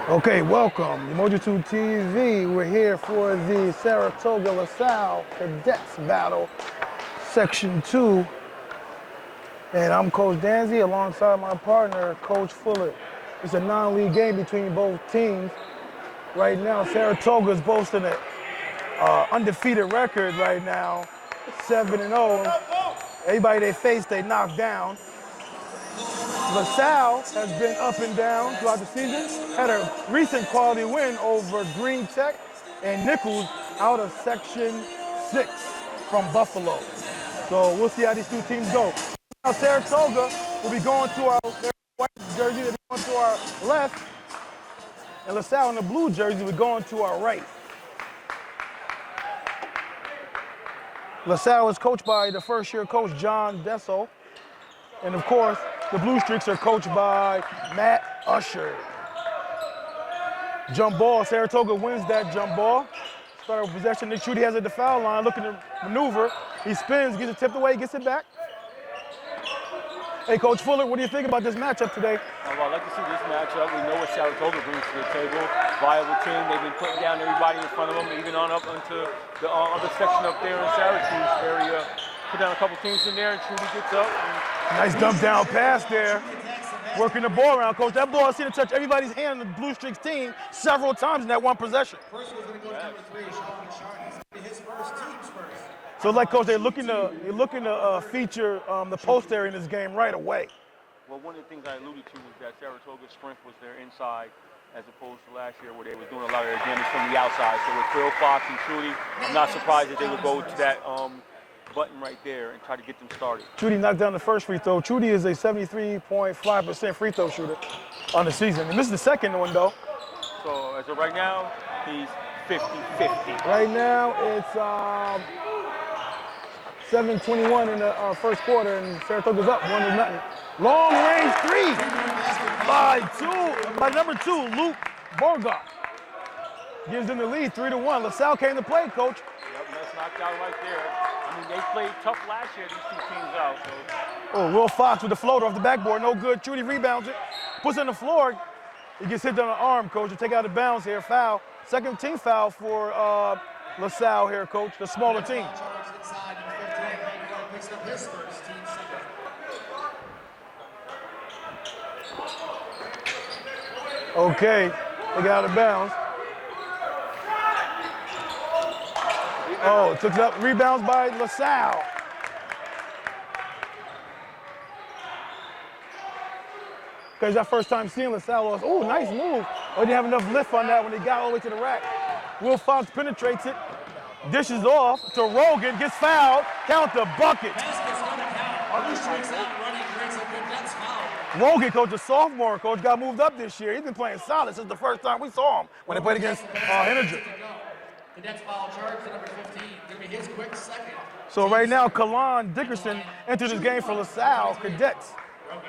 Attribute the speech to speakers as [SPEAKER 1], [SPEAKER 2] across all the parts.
[SPEAKER 1] Okay, welcome. Emoji2 TV. We're here for the Saratoga LaSalle Cadets Battle, Section 2. And I'm Coach Danzy alongside my partner, Coach Fuller. It's a non-league game between both teams. Right now, Saratoga is boasting an undefeated record right now, 7-0. Everybody they face, they knock down. LaSalle has been up and down throughout the season, had a recent quality win over Green Tech and Nichols out of Section 6 from Buffalo. So we'll see how these two teams go. Now Saratoga will be going to our white jersey, they'll be going to our left, and LaSalle in the blue jersey will be going to our right. LaSalle is coached by the first-year coach, John Desso, and of course, the Blue Streaks are coached by Matt Usher. Jump ball, Saratoga wins that jump ball. Start with possession, then Chudy has it at the foul line, looking to maneuver. He spins, gets it tipped away, gets it back. Hey, Coach Fuller, what do you think about this matchup today?
[SPEAKER 2] Well, I'd like to see this matchup. We know what Saratoga brings to the table. Viable team. They've been putting down everybody in front of them, even on up into the other section up there in Syracuse area. Put down a couple teams in there, and Chudy gets up.
[SPEAKER 1] Nice dump down pass there. Working the ball around, Coach. That ball seemed to touch everybody's hand on the Blue Streaks team several times in that one possession.
[SPEAKER 3] First one's going to go to number 3, Sean. His first team's first.
[SPEAKER 1] So, like, Coach, they're looking to feature the post area in this game right away.
[SPEAKER 2] Well, one of the things I alluded to was that Saratoga's strength was their inside, as opposed to last year where they were doing a lot of their damage from the outside. So with Phil Fox and Chudy, I'm not surprised that they would go to that button right there and try to get them started.
[SPEAKER 1] Chudy knocked down the first free throw. Chudy is a 73.5% free throw shooter on the season. And this is the second one, though.
[SPEAKER 2] So as of right now, he's 50-50.
[SPEAKER 1] Right now, it's 7:21 in the first quarter, and Saratoga's up 1-0. Long range three by number 2, Luke Bogart. Gives them the lead, 3-1. LaSalle came to play, Coach.
[SPEAKER 2] Yep, that's knocked out right there. I mean, they played tough last year, these two teams out. So.
[SPEAKER 1] Oh, Will Fox with the floater off the backboard, no good. Chudy rebounds it, puts it on the floor. He gets hit on the arm, Coach, to take out of bounds here, foul. Second team foul for LaSalle here, Coach, the smaller team. Okay, they got out of bounds. Oh, took it up, rebounds by LaSalle. Because that first time seeing LaSalle was, oh, nice move. But didn't have enough lift on that when they got all the way to the rack. Will Fox penetrates it, dishes off to Rogan, gets fouled, count the bucket. Rogan, Coach, a sophomore, Coach, got moved up this year. He's been playing solid since the first time we saw him when they played against Henninger.
[SPEAKER 3] Cadets foul charge to number 15. Gonna be his quick second.
[SPEAKER 1] So right now, Kalon Dickerson entered this game for LaSalle Cadets.
[SPEAKER 2] Yeah,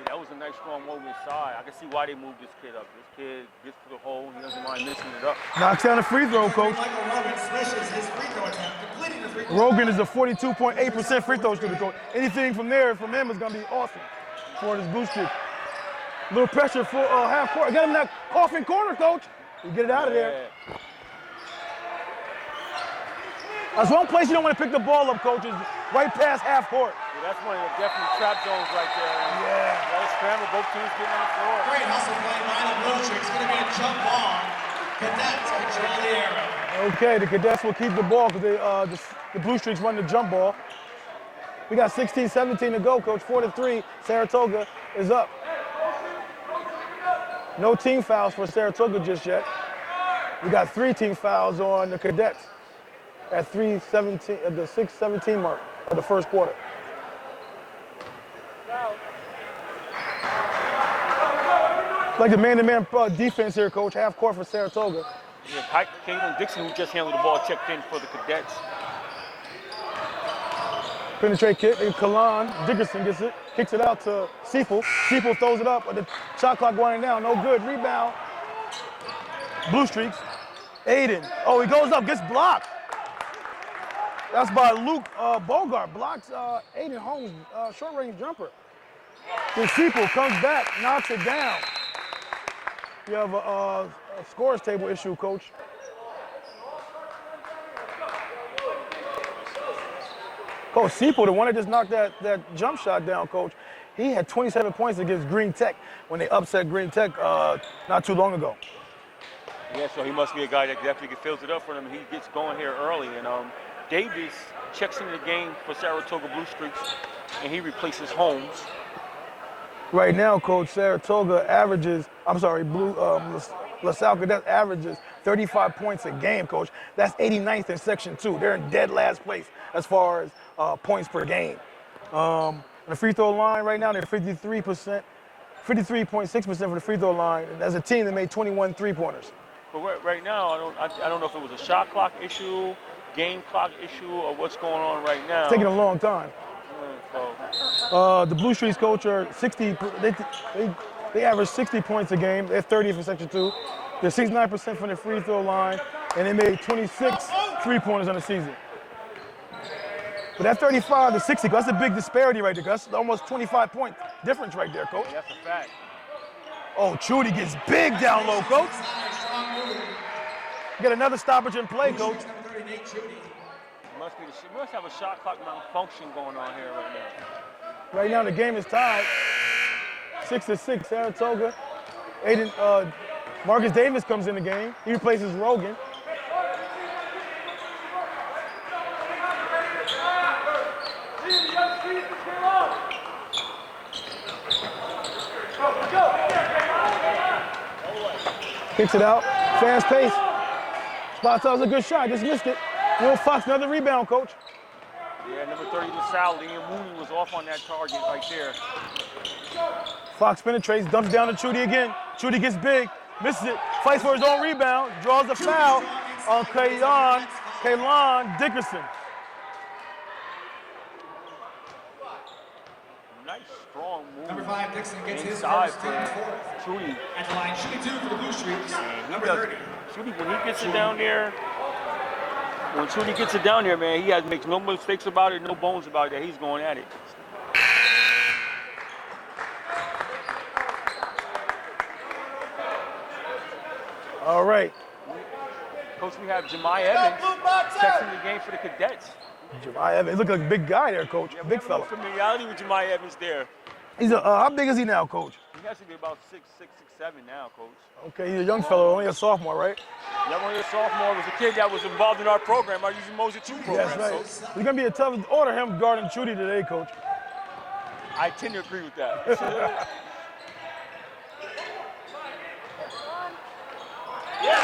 [SPEAKER 2] that was a nice strong move inside. I can see why they moved this kid up. This kid gets to the hole, he doesn't mind missing it up.
[SPEAKER 1] Knocks down a free throw, Coach.
[SPEAKER 3] Rogan swishes his free throw attempt, completing the free throw.
[SPEAKER 1] Rogan is a 42.8% free throw shooter, Coach. Anything from there from him is gonna be awesome for this Blue Streak. Little pressure for half court. Get him in that coffin corner, Coach. You get it out of there. That's one place you don't want to pick the ball up, Coach, is right past half court.
[SPEAKER 2] Yeah, that's one of the definitely trap zones right there.
[SPEAKER 1] Yeah.
[SPEAKER 2] Let's scramble, both teams getting on the floor.
[SPEAKER 3] Great hustle play by the Blue Streaks. Going to be a jump ball. Cadets control the arrow.
[SPEAKER 1] Okay, the Cadets will keep the ball because the Blue Streaks run the jump ball. We got 16-17 to go, Coach. 4-3. Saratoga is up. No team fouls for Saratoga just yet. We got 3 team fouls on the Cadets at 3:17 at the 6:17 mark of the first quarter. Like the man-to-man defense here, Coach. Half court for Saratoga.
[SPEAKER 2] Yeah, Caitlin Dixon, who just handled the ball, checked in for the Cadets.
[SPEAKER 1] Penetrate kick, and Kalon Dickerson gets it, kicks it out to Seifel. Seifel throws it up, but the shot clock winding down. No good. Rebound. Blue Streaks. Aiden. Oh, he goes up, gets blocked. That's by Luke Bogart. Blocks Aiden Holmes, short-range jumper. Then Seifel comes back, knocks it down. You have a scores table issue, Coach. Coach Seaple, the one that just knocked that jump shot down, Coach, he had 27 points against Green Tech when they upset Green Tech not too long ago.
[SPEAKER 2] Yeah, so he must be a guy that definitely fills it up for them. He gets going here early, and Davis checks into the game for Saratoga Blue Streaks, and he replaces Holmes.
[SPEAKER 1] Right now, Coach, Saratoga averages, LaSalle Cadets averages 35 points a game, Coach. That's 89th in Section 2. They're in dead last place as far as points per game. On the free throw line right now, they're 53%, 53.6% for the free throw line. And as a team, they made 21 three-pointers.
[SPEAKER 2] But right now, I don't know if it was a shot clock issue, game clock issue, or what's going on right now.
[SPEAKER 1] It's taking a long time. The Blue Streaks, Coach, are 60. They average 60 points a game. They're 30th in Section 2. They're 69% from the free throw line, and they made 26 three-pointers on the season. But that 35 to 60, that's a big disparity right there. That's almost 25-point difference right there, Coach.
[SPEAKER 2] Yeah, that's a fact.
[SPEAKER 1] Oh, Chudy gets big down low, Coach. Get another stoppage in play, Coach.
[SPEAKER 2] Must have a shot clock malfunction going on here right now.
[SPEAKER 1] Right now, the game is tied. 6-6, Saratoga. Marcus Davis comes in the game. He replaces Rogan. Kicks it out, fast pace. Spots out was a good shot, just missed it. Will Fox, another rebound, Coach.
[SPEAKER 2] Yeah, number 30, LaSalle, Liam Mooney was off on that target right there.
[SPEAKER 1] Fox penetrates, dumps down to Chudy again. Chudy gets big, misses it, fights for his own rebound, draws the foul on Kaylon Dickerson.
[SPEAKER 2] Nice, strong move.
[SPEAKER 3] Number 5, Dixon gets his
[SPEAKER 2] inside
[SPEAKER 3] first, team fourth.
[SPEAKER 2] Chudy.
[SPEAKER 3] At the line, Chudy 2 for the Blue Streaks. Number 30.
[SPEAKER 2] Chudy, when he gets it down there, when Chudy gets it down there, man, he makes no mistakes about it, no bones about it, that he's going at it.
[SPEAKER 1] All right.
[SPEAKER 2] Coach, we have Jemiah Evans checking the game for the Cadets.
[SPEAKER 1] Jemiah Evans, look like a big guy there, Coach.
[SPEAKER 2] Yeah,
[SPEAKER 1] big fella.
[SPEAKER 2] Familiarity with Jemiah Evans there.
[SPEAKER 1] He's how big is he now, Coach?
[SPEAKER 2] He has to be about 6'7" now, Coach.
[SPEAKER 1] Okay, he's a young fellow, only a sophomore, right?
[SPEAKER 2] Yeah, only a sophomore, was a kid that was involved in our program, our Using Moser 2 program.
[SPEAKER 1] That's right.
[SPEAKER 2] So
[SPEAKER 1] It's gonna be a tough order him guarding Chudy today, Coach.
[SPEAKER 2] I tend to agree with that.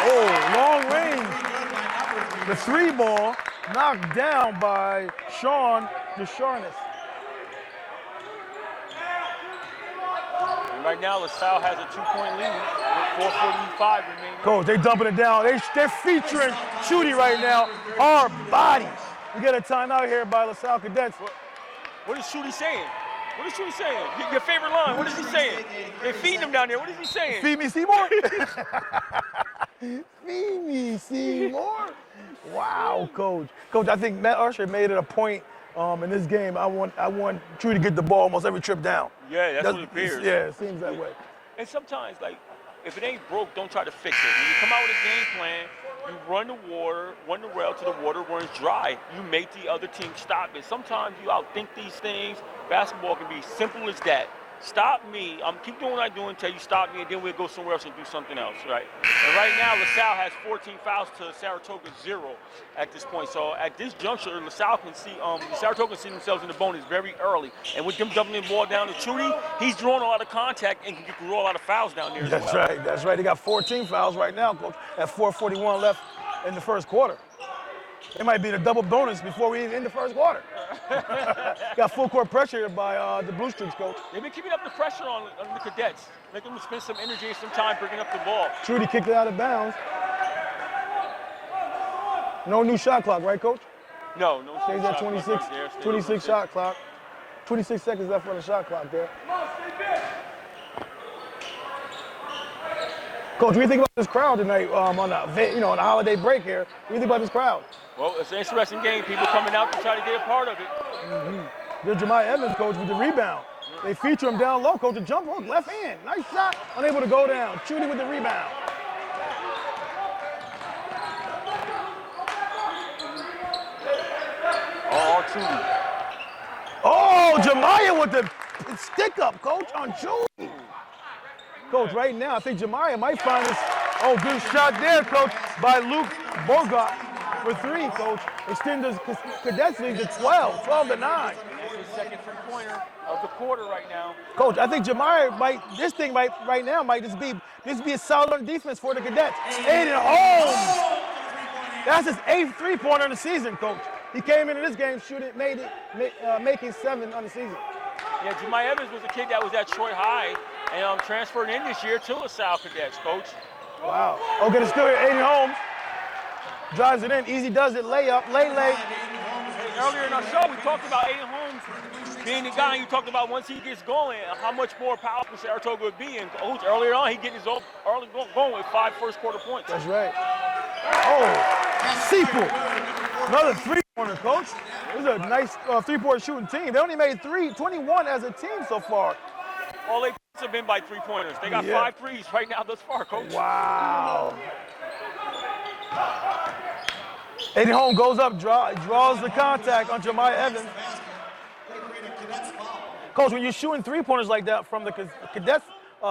[SPEAKER 1] Oh, long range. The three ball knocked down by Sean DeSharnis.
[SPEAKER 2] Right now, LaSalle has a 2-point lead with 4:45 remaining.
[SPEAKER 1] Coach, they dumping it down. They're featuring Chudy right now. Hard body. We get a timeout here by LaSalle Cadets.
[SPEAKER 2] What is Chudy saying? What is Chudy saying? Your favorite line, what is he saying? They're feeding him down there. What is he saying?
[SPEAKER 1] Feed me, Seymour. Feed me, Seymour. Wow, Coach. Coach, I think Matt Usher made it a point in this game. I want Chudy to get the ball almost every trip down.
[SPEAKER 2] Yeah, that's what it appears.
[SPEAKER 1] Yeah, it seems that way.
[SPEAKER 2] And sometimes, like, if it ain't broke, don't try to fix it. When you come out with a game plan, you run the rail till the water runs dry. You make the other team stop it. Sometimes you outthink these things. Basketball can be simple as that. Stop me. Keep doing what I'm doing until you stop me, and then we'll go somewhere else and do something else, right? And right now, LaSalle has 14 fouls to Saratoga's 0 at this point. So at this juncture, Saratoga can see themselves in the bonus very early. And with them doubling the ball down to Chudy, he's drawing a lot of contact and can draw a lot of fouls down there.
[SPEAKER 1] That's right. That's right. They got 14 fouls right now, Coach, at 4:41 left in the first quarter. It might be the double bonus before we even end the first quarter. Got full court pressure by the Blue Streaks, Coach.
[SPEAKER 2] They've been keeping up the pressure on the Cadets, making them spend some energy and some time bringing up the ball.
[SPEAKER 1] Chudy kicked it out of bounds. No new shot clock, right, Coach?
[SPEAKER 2] No
[SPEAKER 1] Stays at 26, 26 shot clock. 26 seconds left on the shot clock there. Coach, what do you think about this crowd tonight on the holiday break here? What do you think about this crowd?
[SPEAKER 2] Well, it's an interesting game. People coming out to try to get a part of it.
[SPEAKER 1] Mm-hmm. There's Jemiah Evans, Coach, with the rebound. They feature him down low, coach. A jump hook, left hand. Nice shot. Unable to go down. Chudy with the rebound.
[SPEAKER 2] Oh, Chudy.
[SPEAKER 1] Oh, Jemiah with the stick up, coach, on Chudy. Coach, right now, I think Jemiah might find this. Oh, good shot there, coach, by Luke Bogart for 3, coach. Extend the Cadets lead to 12 to 9.
[SPEAKER 2] It's his second three-pointer of the quarter right now.
[SPEAKER 1] Coach, I think Jemiah right now might just be a solid defense for the Cadets. Aiden Holmes. That's his 8th three-pointer in the season, coach. He came into this game making 7 on the season.
[SPEAKER 2] Yeah, Jemiah Evans was a kid that was at Troy High and transferred in this year to LaSalle Cadets, coach.
[SPEAKER 1] Wow. Okay, the still here, Aiden Holmes. Drives it in, easy does it, layup, lay.
[SPEAKER 2] Earlier in our show, we talked about Aiden Holmes being the guy. You talked about once he gets going, how much more powerful Saratoga would be. And earlier on, he getting his own early going with 5 first-quarter points.
[SPEAKER 1] That's right. Oh, Sequel. Another three-pointer, coach. This is a nice three-point shooting team. They only made 21 as a team so far.
[SPEAKER 2] All they have been by 3-pointers. They got 5 threes right now thus far, coach.
[SPEAKER 1] Wow. Aiden Holmes goes up, draws the contact on Jemiah Evans. Coach, when you're shooting 3-pointers like that from the Cadets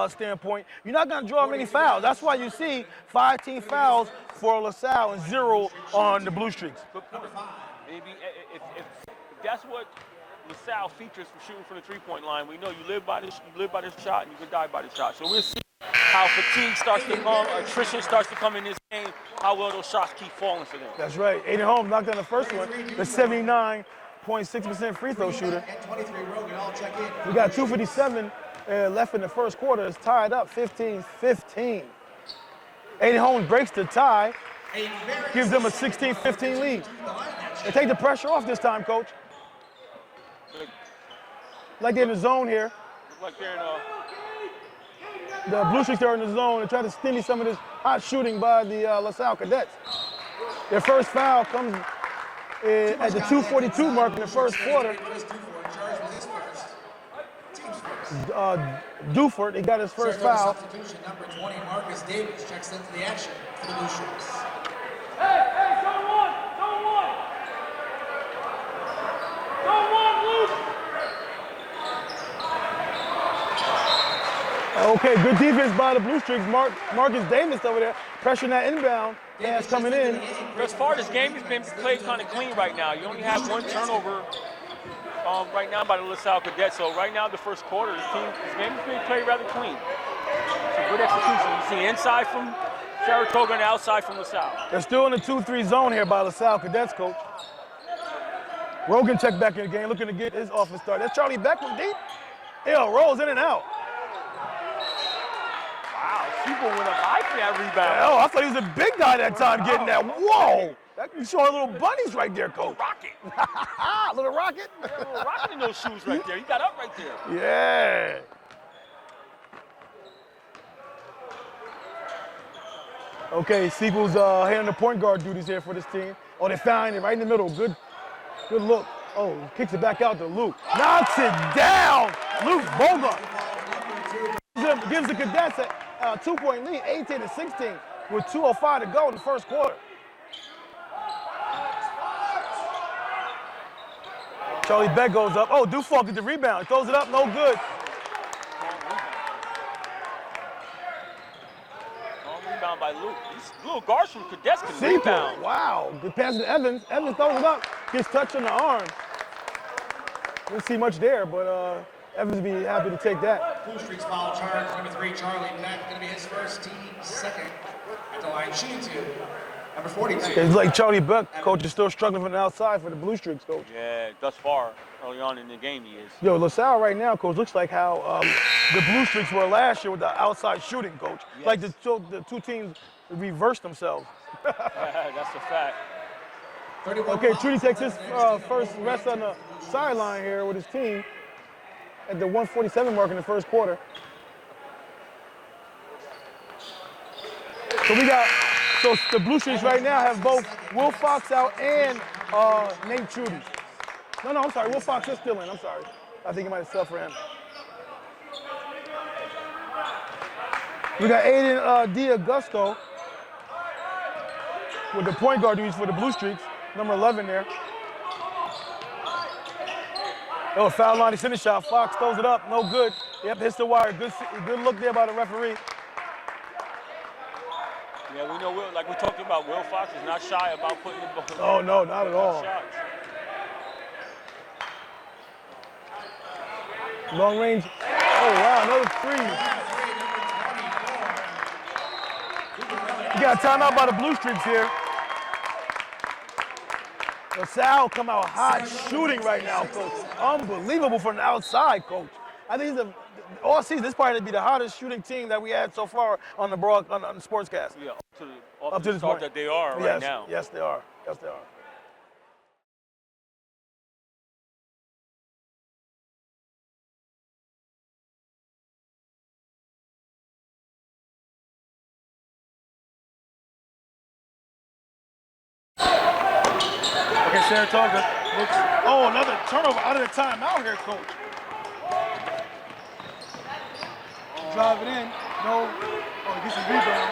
[SPEAKER 1] standpoint, you're not going to draw many fouls. That's why you see 5 team fouls for LaSalle and 0 on the Blue Streaks.
[SPEAKER 2] Maybe if that's what LaSalle features for shooting from the 3-point line, we know you live by this shot and you can die by the shot. So we'll see how fatigue starts to come, attrition starts to come in this game, how well those shots keep falling for them.
[SPEAKER 1] That's right. Aiden Holmes knocked down the first one, the 79.6% free throw shooter. We got 2:57 left in the first quarter. It's tied up 15-15. Aiden Holmes breaks the tie, gives them a 16-15 lead. They take the pressure off this time, coach. Like they're in the zone here.
[SPEAKER 2] Like they're in
[SPEAKER 1] The Blue Streaks are in the zone and try to stimulate some of this hot shooting by the LaSalle Cadets. Their first foul comes at the 2:42 mark in the first quarter. Duford, he got his first foul.
[SPEAKER 3] Substitution number 20, Marcus Davis checks into the action for the Blue Streaks.
[SPEAKER 2] Hey, zone one, Blue.
[SPEAKER 1] Okay, good defense by the Blue Streaks. Marcus Davis over there pressuring that inbound. Pass coming in.
[SPEAKER 2] As far as this game has been played kind of clean right now. You only have 1 turnover right now by the LaSalle Cadets. So right now, the first quarter, this game has been played rather clean. It's a good execution. You see inside from Saratoga and outside from LaSalle.
[SPEAKER 1] They're still in the 2-3 zone here by LaSalle Cadets, coach. Rogan checked back in the game, looking to get his offense started. That's Charlie Beck from deep. Rolls in and out.
[SPEAKER 2] Wow, Super went up high for that rebound.
[SPEAKER 1] Oh, I thought he was a big guy that time getting that. Whoa! That can show little bunnies right there, coach.
[SPEAKER 2] Rocket.
[SPEAKER 1] Little rocket?
[SPEAKER 2] A little rocket in those shoes right there. He got up right there.
[SPEAKER 1] Yeah. Okay, Sequel's handling the point guard duties here for this team. Oh, they found it right in the middle. Good look. Oh, kicks it back out to Luke. Knocks it down. Luke Bogart. Gives the Cadets a 2-point lead, 18-16, with 2:05 to go in the first quarter. Charlie Beck goes up. Oh, Dufall gets the rebound. Throws it up, no good.
[SPEAKER 2] Rebound by Luke. These little guards from Cadets can
[SPEAKER 1] Sequel.
[SPEAKER 2] rebound.
[SPEAKER 1] Wow, good pass to Evans. Evans throws it up, gets touched on the arm. Didn't see much there, but Evans would be happy to take that.
[SPEAKER 3] Blue Streaks foul charge, number 3, Charlie Beck, going to be his first, team second at the line. Shooting 2, number 42.
[SPEAKER 1] It's like Charlie Beck, coach, is still struggling from the outside for the Blue Streaks, coach.
[SPEAKER 2] Yeah, thus far, early on in the game he is.
[SPEAKER 1] Yo, LaSalle right now, coach, looks like how the Blue Streaks were last year with the outside shooting, coach.
[SPEAKER 2] Yes.
[SPEAKER 1] Like the two teams reversed themselves.
[SPEAKER 2] That's a fact.
[SPEAKER 1] Okay, Chudy takes his first rest on the sideline here with his team at the 1:47 mark in the first quarter. So the Blue Streaks right now have both Will Fox out and Nate Chudy. No, I'm sorry, Will Fox is still in, I'm sorry. I think he might have subbed for him. We got Aiden D'Augusto with the point guard duties for the Blue Streaks, number 11 there. Oh, foul line extended shot. Fox throws it up, no good. Yep, hits the wire. Good look there by the referee.
[SPEAKER 2] Yeah, we know, like we talked about, Will Fox is not shy about putting the ball.
[SPEAKER 1] Oh, no, not at all.
[SPEAKER 2] Shots.
[SPEAKER 1] Long range. Oh, wow, another three. You got a timeout by the Blue Streaks here. LaSalle come out hot shooting right now, coach. Unbelievable from the outside, coach. I think all season, this probably be the hottest shooting team that we had so far on the sportscast.
[SPEAKER 2] Yeah, up to the start that they are right now.
[SPEAKER 1] Yes, they are. Yes, they are. Okay, Saratoga looks. Oh, another turnover out of the timeout here, coach. Drive it in. No. Oh, he gets a rebound.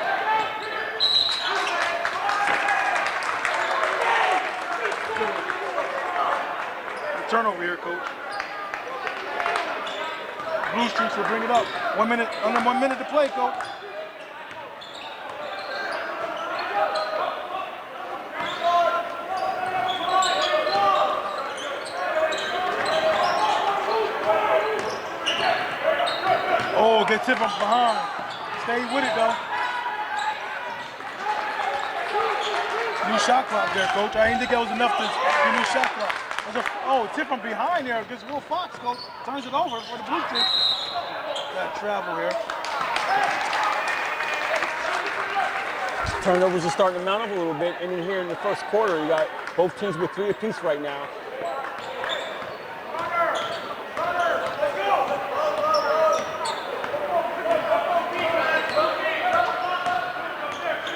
[SPEAKER 1] Turnover here, coach. Blue Streaks will bring it up. 1 minute, under 1 minute to play, coach. Oh, good tip from behind. Stay with it, though. New shot clock there, coach. I didn't think that was enough to get new shot clock. Tip from behind there against Will Fox, coach. Turns it over for the Blue Streaks. Got travel here.
[SPEAKER 2] Turnovers are starting to mount up a little bit. And in here in the first quarter, you got both teams with 3 apiece right now.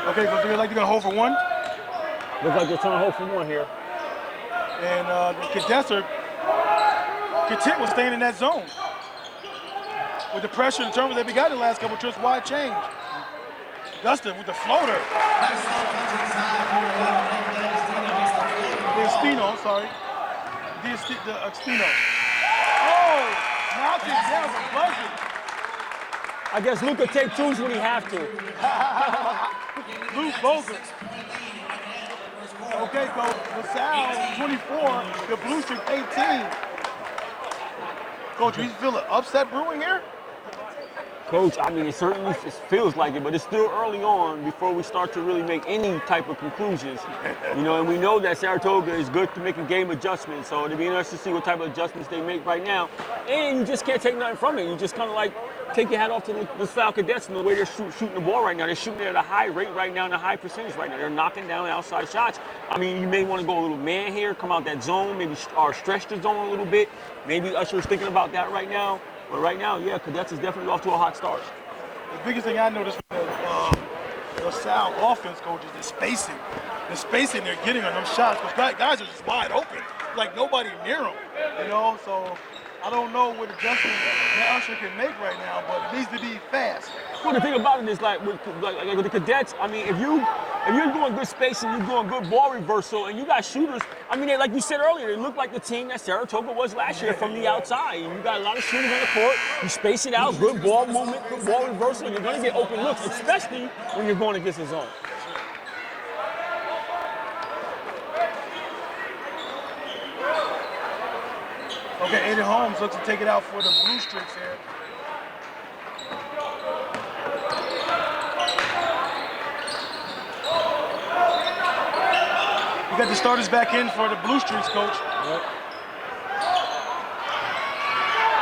[SPEAKER 1] Okay, so they're like they're gonna hold for one.
[SPEAKER 2] Looks like they're trying to hold for one here.
[SPEAKER 1] And the Cadets are content with staying in that zone. With the pressure and turnovers that we got in the last couple of trips, wide change. Dustin with the floater. D'Agostino, sorry. D'Agostino. Oh, knocked it down the buzzer.
[SPEAKER 2] I guess Luke could take twos when he have to.
[SPEAKER 1] Luke Boger. Okay, Coach. LaSalle 24, the Blue Streak 18. Coach, you feel an upset brewing here?
[SPEAKER 2] Coach, I mean, it certainly feels like it, but it's still early on before we start to really make any type of conclusions. You know, and we know that Saratoga is good to making game adjustments, so it'll be interesting to see what type of adjustments they make right now. And you just can't take nothing from it. You just kind of like take your hat off to the LaSalle Cadets and the way they're shooting the ball right now. They're shooting it at a high rate right now and a high percentage right now. They're knocking down outside shots. I mean, you may want to go a little man here, come out that zone, maybe or stretch the zone a little bit. Maybe Usher's thinking about that right now. But right now, yeah, Cadets is definitely off to a hot start.
[SPEAKER 1] The biggest thing I noticed from the LaSalle offense, coach, is the spacing. The spacing they're getting on them shots, because guys are just wide open, like nobody near them, you know? So I don't know what adjustment that Usher can make right now, but it needs to be fast.
[SPEAKER 2] Well, the thing about it is, like with the Cadets, I mean, if you're doing good spacing, you're doing good ball reversal, and you got shooters, I mean, like you said earlier, they look like the team that Saratoga was last year from the outside. You got a lot of shooters on the court, you space it out, good ball movement, good ball reversal, and you're going to get open looks, especially when you're going against the zone.
[SPEAKER 1] Okay, Aiden Holmes looks to take it out for the Blue Streaks here. You got the starters back in for the Blue Streaks, coach.
[SPEAKER 2] Yep.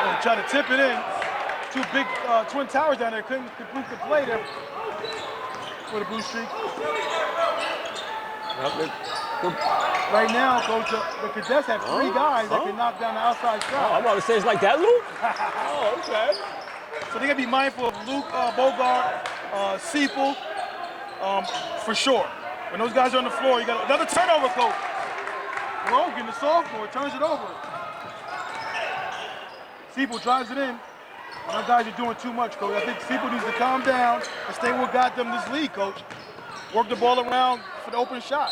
[SPEAKER 1] Oh, try to tip it in. Two big Twin Towers down there couldn't complete the play there for the Blue Streaks. Right now, coach, the Cadets have 3 guys that can knock down the outside shot.
[SPEAKER 2] Oh, I'm about to say it's like that, Luke? Oh, okay.
[SPEAKER 1] So they got to be mindful of Luke, Bogart, Seifel, for sure. When those guys are on the floor, you got another turnover, coach. Rogan, the sophomore, turns it over. Seifel drives it in. My guys are doing too much, Coach. I think people needs to calm down and stay what got them this lead, Coach. Work the ball around for the open shot.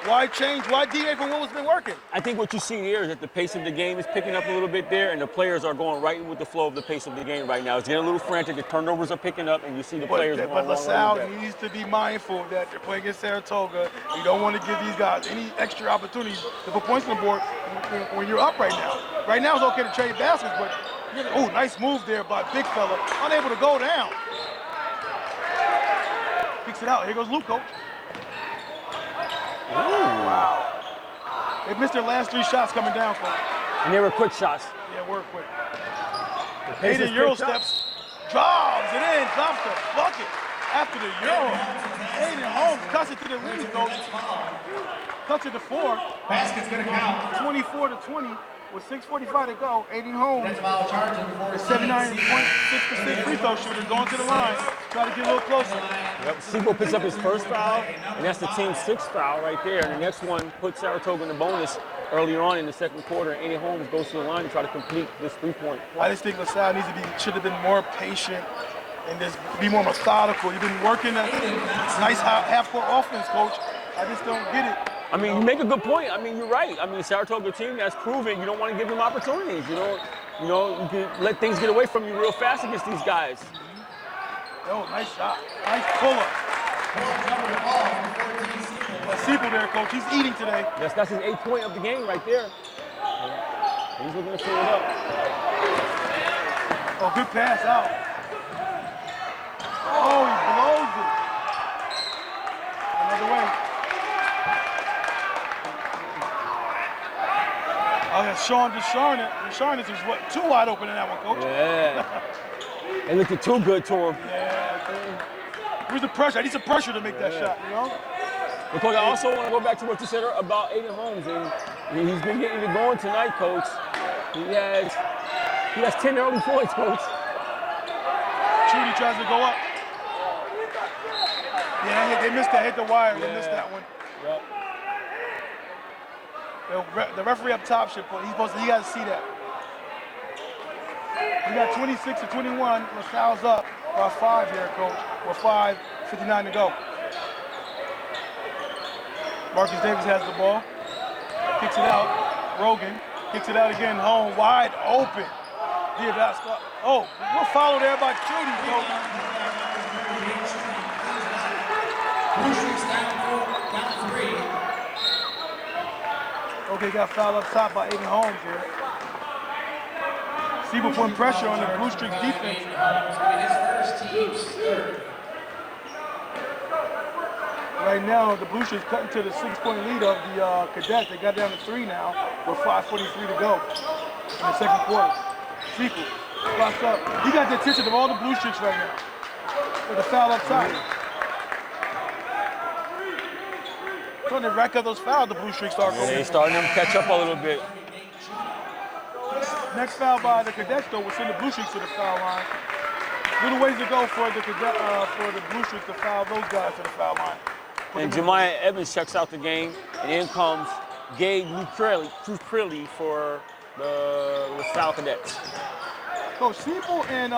[SPEAKER 1] Why change? Why deviate from what was been working?
[SPEAKER 2] I think what you see here is that the pace of the game is picking up a little bit there, and the players are going right with the flow of the pace of the game right now. It's getting a little frantic. The turnovers are picking up, and you see the players going
[SPEAKER 1] But
[SPEAKER 2] right
[SPEAKER 1] LaSalle
[SPEAKER 2] with that.
[SPEAKER 1] needs to be mindful that they're playing against Saratoga. You don't want to give these guys any extra opportunities to put points on the board when you're up right now. Right now it's okay to trade baskets, but oh, nice move there by big fella, unable to go down. Kicks it out. Here goes Luke, Coach.
[SPEAKER 2] Ooh.
[SPEAKER 1] Wow. They missed their last 3 shots coming down, Coach.
[SPEAKER 2] And they were quick shots.
[SPEAKER 1] Yeah, work quick.
[SPEAKER 2] Pacers
[SPEAKER 1] Aiden Euro
[SPEAKER 2] picked up.
[SPEAKER 1] steps, drives it in, drops the bucket after the Euro. Aiden Holmes cuts it to the lead, Coach. Cuts it to 4.
[SPEAKER 3] Basket's gonna count.
[SPEAKER 1] 24-20 with 6:45 to go. Aiden Holmes,
[SPEAKER 3] That's foul charging for
[SPEAKER 1] 79.6% free throw shooter, going to the line. Try to get a little closer.
[SPEAKER 2] Yep. Siegel picks up his first foul, and that's the team's 6th foul right there. And the next one puts Saratoga in the bonus earlier on in the second quarter. And Eddie Holmes goes to the line to try to complete this 3-point.
[SPEAKER 1] I just think LaSalle should have been more patient and just be more methodical. You've been working a nice half-court offense, Coach. I just don't get it.
[SPEAKER 2] I mean, you make a good point. I mean, you're right. I mean, Saratoga team that's proven you don't want to give them opportunities. You can let things get away from you real fast against these guys.
[SPEAKER 1] Oh, nice shot. Nice pull-up. Siebel there, Coach. He's eating today.
[SPEAKER 2] Yes, that's his 8th point of the game right there. And he's looking to fill it up.
[SPEAKER 1] Oh, good pass out. Oh, he blows it. Another way. Oh, yeah, Sean Desharness was what, too wide open in that one, Coach?
[SPEAKER 2] Yeah. They looked too good to him.
[SPEAKER 1] Yeah. Where's the pressure? I need some pressure to make that shot, you know?
[SPEAKER 2] Because I also want to go back to what you said about Aiden Holmes, and he's been getting it going tonight, Coach. He has 10 early points, Coach.
[SPEAKER 1] Chudy tries to go up. Yeah, they missed that. Hit the wire. They missed that one.
[SPEAKER 2] Yep.
[SPEAKER 1] The referee up top should put. He got to see that. We got 26-21. LaSalle's up by 5 here, Coach. With 5:59 to go. Marcus Davis has the ball. Kicks it out. Rogan kicks it out again. Home wide open. Oh, we'll follow there by Chudy, Coach.
[SPEAKER 3] down 3.
[SPEAKER 1] Okay, got fouled up top by Aiden Holmes here. Siebel putting pressure on the Blue Streaks defense.
[SPEAKER 3] His first, team's 3rd.
[SPEAKER 1] Right now, the Blue Streaks cutting to the 6-point lead of the Cadets. They got down to 3 now with 5:43 to go in the second quarter. Siebel spots up. He got the attention of all the Blue Streaks right now with the foul up top. Trying to rack up those fouls, the Blue Streaks are.
[SPEAKER 2] Yeah, they're starting to catch up a little bit.
[SPEAKER 1] Next foul by the Cadets, though, will send the Blue Streaks to the foul line. Little ways to go for the Blue Streaks to foul those guys to the foul line.
[SPEAKER 2] And Jemiah Evans checks out the game, and in comes Gabe Lucrelli for the LaSalle Cadets.
[SPEAKER 1] Coach Siebel and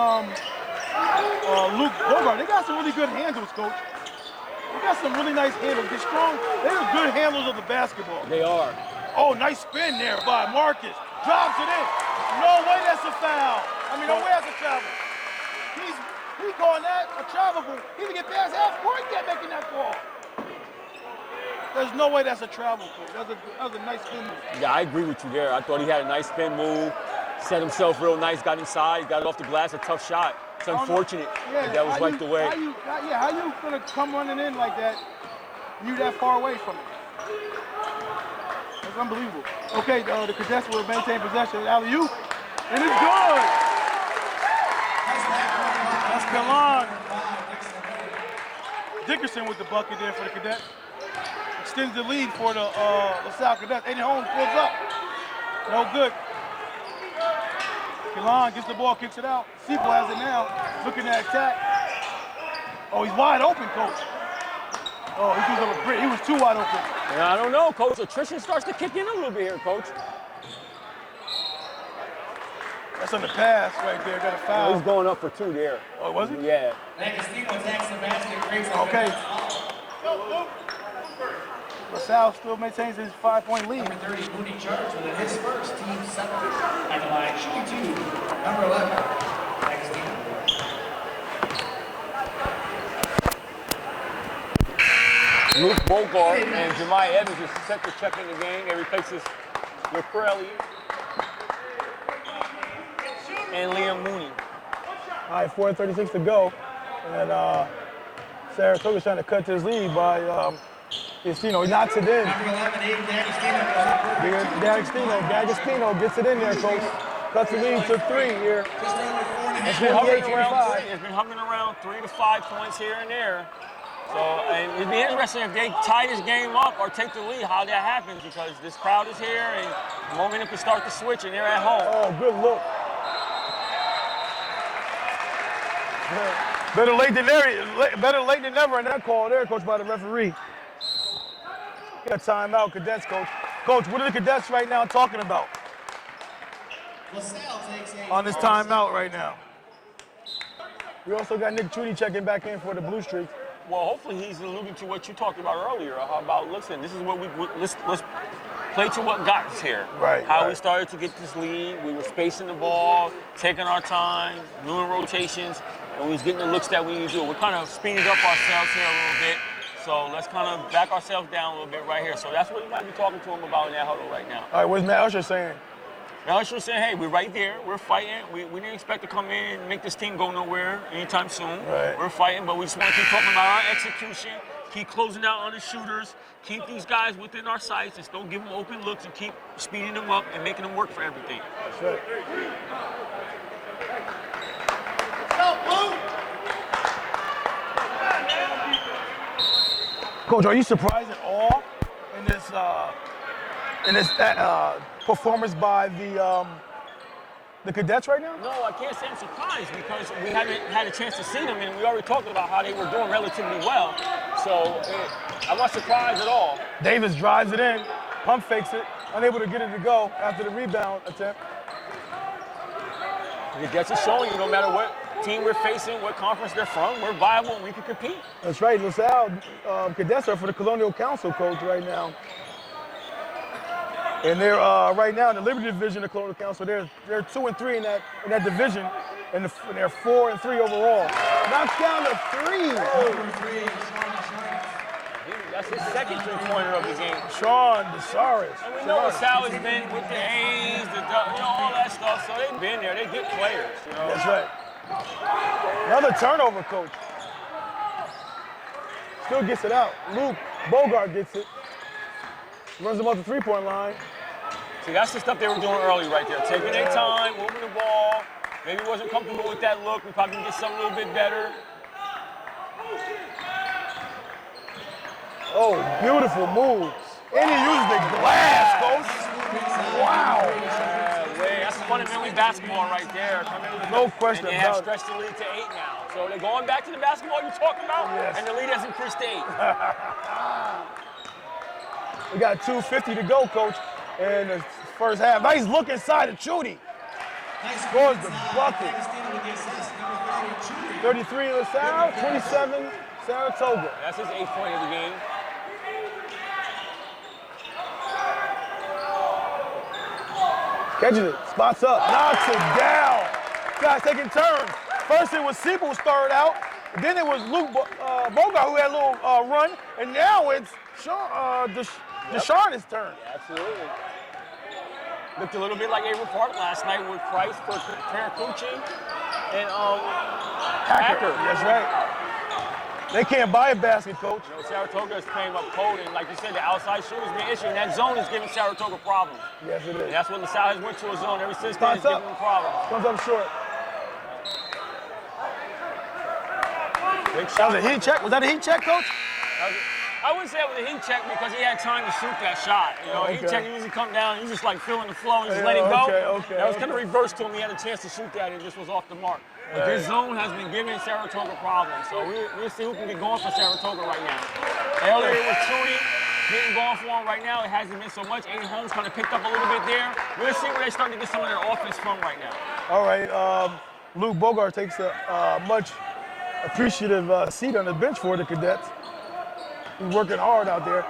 [SPEAKER 1] Luke Bogart, they got some really good handles, Coach. They got some really nice handles. They're strong. They're good handlers of the basketball.
[SPEAKER 2] They are.
[SPEAKER 1] Oh, nice spin there by Marcus. Drops it in. No way that's a foul. No way that's a travel. He's calling that a travel. He can get past half court. He can't make that call. There's no way that's a travel, Coach. That was a nice spin move.
[SPEAKER 2] Yeah, I agree with you there. I thought he had a nice spin move, set himself real nice, got inside, got it off the glass, a tough shot. It's unfortunate that was wiped away.
[SPEAKER 1] How you gonna come running in like that? You that far away from it? It's unbelievable. Okay, the Cadets will maintain possession. Alley-oop, and it's good. That's Kalon. Dickerson with the bucket there for the Cadets. Extends the lead for the LaSalle Cadets. Aiden Holmes pulls up. No good. Kalon gets the ball, kicks it out. Siebel has it now. Looking at attack. Oh, he's wide open, Coach. Oh, he was too wide open.
[SPEAKER 2] Yeah, I don't know, Coach. Attrition starts to kick in a little bit here, Coach.
[SPEAKER 1] That's on the pass right there. Got a
[SPEAKER 2] He's
[SPEAKER 1] foul.
[SPEAKER 2] going up for 2 there.
[SPEAKER 1] Oh, was it?
[SPEAKER 2] Yeah.
[SPEAKER 3] D'Agostino attacks the basket, creates a
[SPEAKER 1] Okay.
[SPEAKER 3] foul.
[SPEAKER 1] LaSalle still maintains his 5-point lead.
[SPEAKER 3] Number 30, Mooney charged with his first, team 7. At the line, Chudy 2, number 11, D'Agostino.
[SPEAKER 2] Luke Bogart and Jemiah Evans is set to check in the game. They replaces with Crowley and Liam Mooney.
[SPEAKER 1] All right, 4:36 to go. And Saratoga's trying to cut this lead by, he knocks it in.
[SPEAKER 3] Number 11, Aiden D'Agostino.
[SPEAKER 1] D'Agostino gets it in there, coach. Cuts the lead to 3 here.
[SPEAKER 3] Just over 4.5.
[SPEAKER 2] It's been hovering
[SPEAKER 1] 28-25.
[SPEAKER 2] around 3. It's been hovering around 3 to 5 points here and there. So, and it'd be interesting if they tie this game up or take the lead, how that happens, because this crowd is here and the momentum can start to switch and they're at home.
[SPEAKER 1] Oh, good look. Better late than never in that call there, coach, by the referee. Got timeout, Cadets, coach. Coach, what are the Cadets right now talking about
[SPEAKER 3] LaSalle takes a
[SPEAKER 1] on this timeout right now? We also got Nick Chudy checking back in for the Blue Streaks.
[SPEAKER 2] Well, hopefully he's alluding to what you talked about earlier. How about, listen, this is what let's play to what got us here.
[SPEAKER 1] Right,
[SPEAKER 2] How we
[SPEAKER 1] right.
[SPEAKER 2] started to get this lead. We were spacing the ball, taking our time, doing rotations, and we was getting the looks that we need to do. We're kind of speeding up ourselves here a little bit. So let's kind of back ourselves down a little bit right here. So that's what we might be talking to him about in that huddle right now.
[SPEAKER 1] All right, what's Matt Usher saying?
[SPEAKER 2] Now Usher saying, hey, we're right there. We're fighting. We didn't expect to come in and make this team go nowhere anytime soon.
[SPEAKER 1] Right.
[SPEAKER 2] We're fighting, but we just want to keep talking about our execution, keep closing out on the shooters, keep these guys within our sights, and don't give them open looks and keep speeding them up and making them work for everything.
[SPEAKER 1] That's right. Coach, are you surprised at all in this performance by the Cadets right now?
[SPEAKER 2] No, I can't say I'm surprised because we haven't had a chance to see them, and we already talked about how they were doing relatively well. So I'm not surprised at all.
[SPEAKER 1] Davis drives it in, pump fakes it, unable to get it to go after the rebound attempt.
[SPEAKER 2] The Cadets are showing you no matter what team we're facing, what conference they're from, we're viable and we can compete.
[SPEAKER 1] That's right, LaSalle Cadets are for the Colonial Council, coach, right now. And they're right now in the Liberty Division of Colonial Council. They're 2-3 in that division, and they're 4-3 overall. Knocks down to 3.
[SPEAKER 3] Number 3, Sean.
[SPEAKER 2] That's his second three-pointer of the game.
[SPEAKER 1] Sean DeSaris.
[SPEAKER 2] And we know LaSalle has been with the A's, all that stuff, so they've been there. They get players,
[SPEAKER 1] That's right. Another turnover, coach. Still gets it out. Luke Bogart gets it. Runs them off the three-point line.
[SPEAKER 2] See, that's the stuff they were doing early right there. Taking their time, moving the ball. Maybe wasn't comfortable with that look. We probably can get something a little bit better.
[SPEAKER 1] Oh, beautiful moves. And he used the glass, coach. Wow.
[SPEAKER 2] That's fundamentally basketball right there.
[SPEAKER 1] No question
[SPEAKER 2] and they have
[SPEAKER 1] about it.
[SPEAKER 2] stretched the lead to 8 now. So they're going back to the basketball you're talking about,
[SPEAKER 1] Yes.
[SPEAKER 2] and the lead has increased to 8.
[SPEAKER 1] We got 2:50 to go, coach, in the first half. Nice look inside of Chudy.
[SPEAKER 3] Nice
[SPEAKER 1] Scores
[SPEAKER 3] scores
[SPEAKER 1] the bucket.
[SPEAKER 3] D'Agostino with the assist. Number 30, Chudy.
[SPEAKER 1] 33 LaSalle, 27 Saratoga.
[SPEAKER 2] That's his 8th point of the game.
[SPEAKER 1] Catches it, spots up, knocks it down. Guys taking turns. First it was Siebel started out, then it was Luke Bogart who had a little run, and now it's Deshaun's turn.
[SPEAKER 2] Yeah, absolutely. Looked a little bit like Avery Park last night with Price for Paracucci and Hacker.
[SPEAKER 1] That's right. They can't buy a basket, coach.
[SPEAKER 2] Saratoga is playing up cold, and like you said, the outside shooter's been an issue, and that zone is giving Saratoga problems.
[SPEAKER 1] Yes, it is.
[SPEAKER 2] And that's what LaSalle has went to a zone ever since then. It's
[SPEAKER 1] Spots up.
[SPEAKER 2] giving them problems.
[SPEAKER 1] Comes up short.
[SPEAKER 2] Big
[SPEAKER 1] That
[SPEAKER 2] shot.
[SPEAKER 1] was a heat check. Was that a heat check, coach?
[SPEAKER 2] I wouldn't say it was a heat check because he had time to shoot that shot. Heat
[SPEAKER 1] Okay.
[SPEAKER 2] check, you usually come down, you just like feeling the flow and just
[SPEAKER 1] Yeah,
[SPEAKER 2] let it go.
[SPEAKER 1] okay,
[SPEAKER 2] That was kind of reversed to him. He had a chance to shoot that and it just was off the mark. But this zone has been giving Saratoga problems. So we'll see who can get going for Saratoga right now. Earlier it was Chudy, getting going for him right now. It hasn't been so much. Aiden Holmes kind of picked up a little bit there. We'll see where they're starting to get some of their offense from right now.
[SPEAKER 1] All right, Luke Bogart takes a much appreciative seat on the bench for the Cadets. He's working hard out there.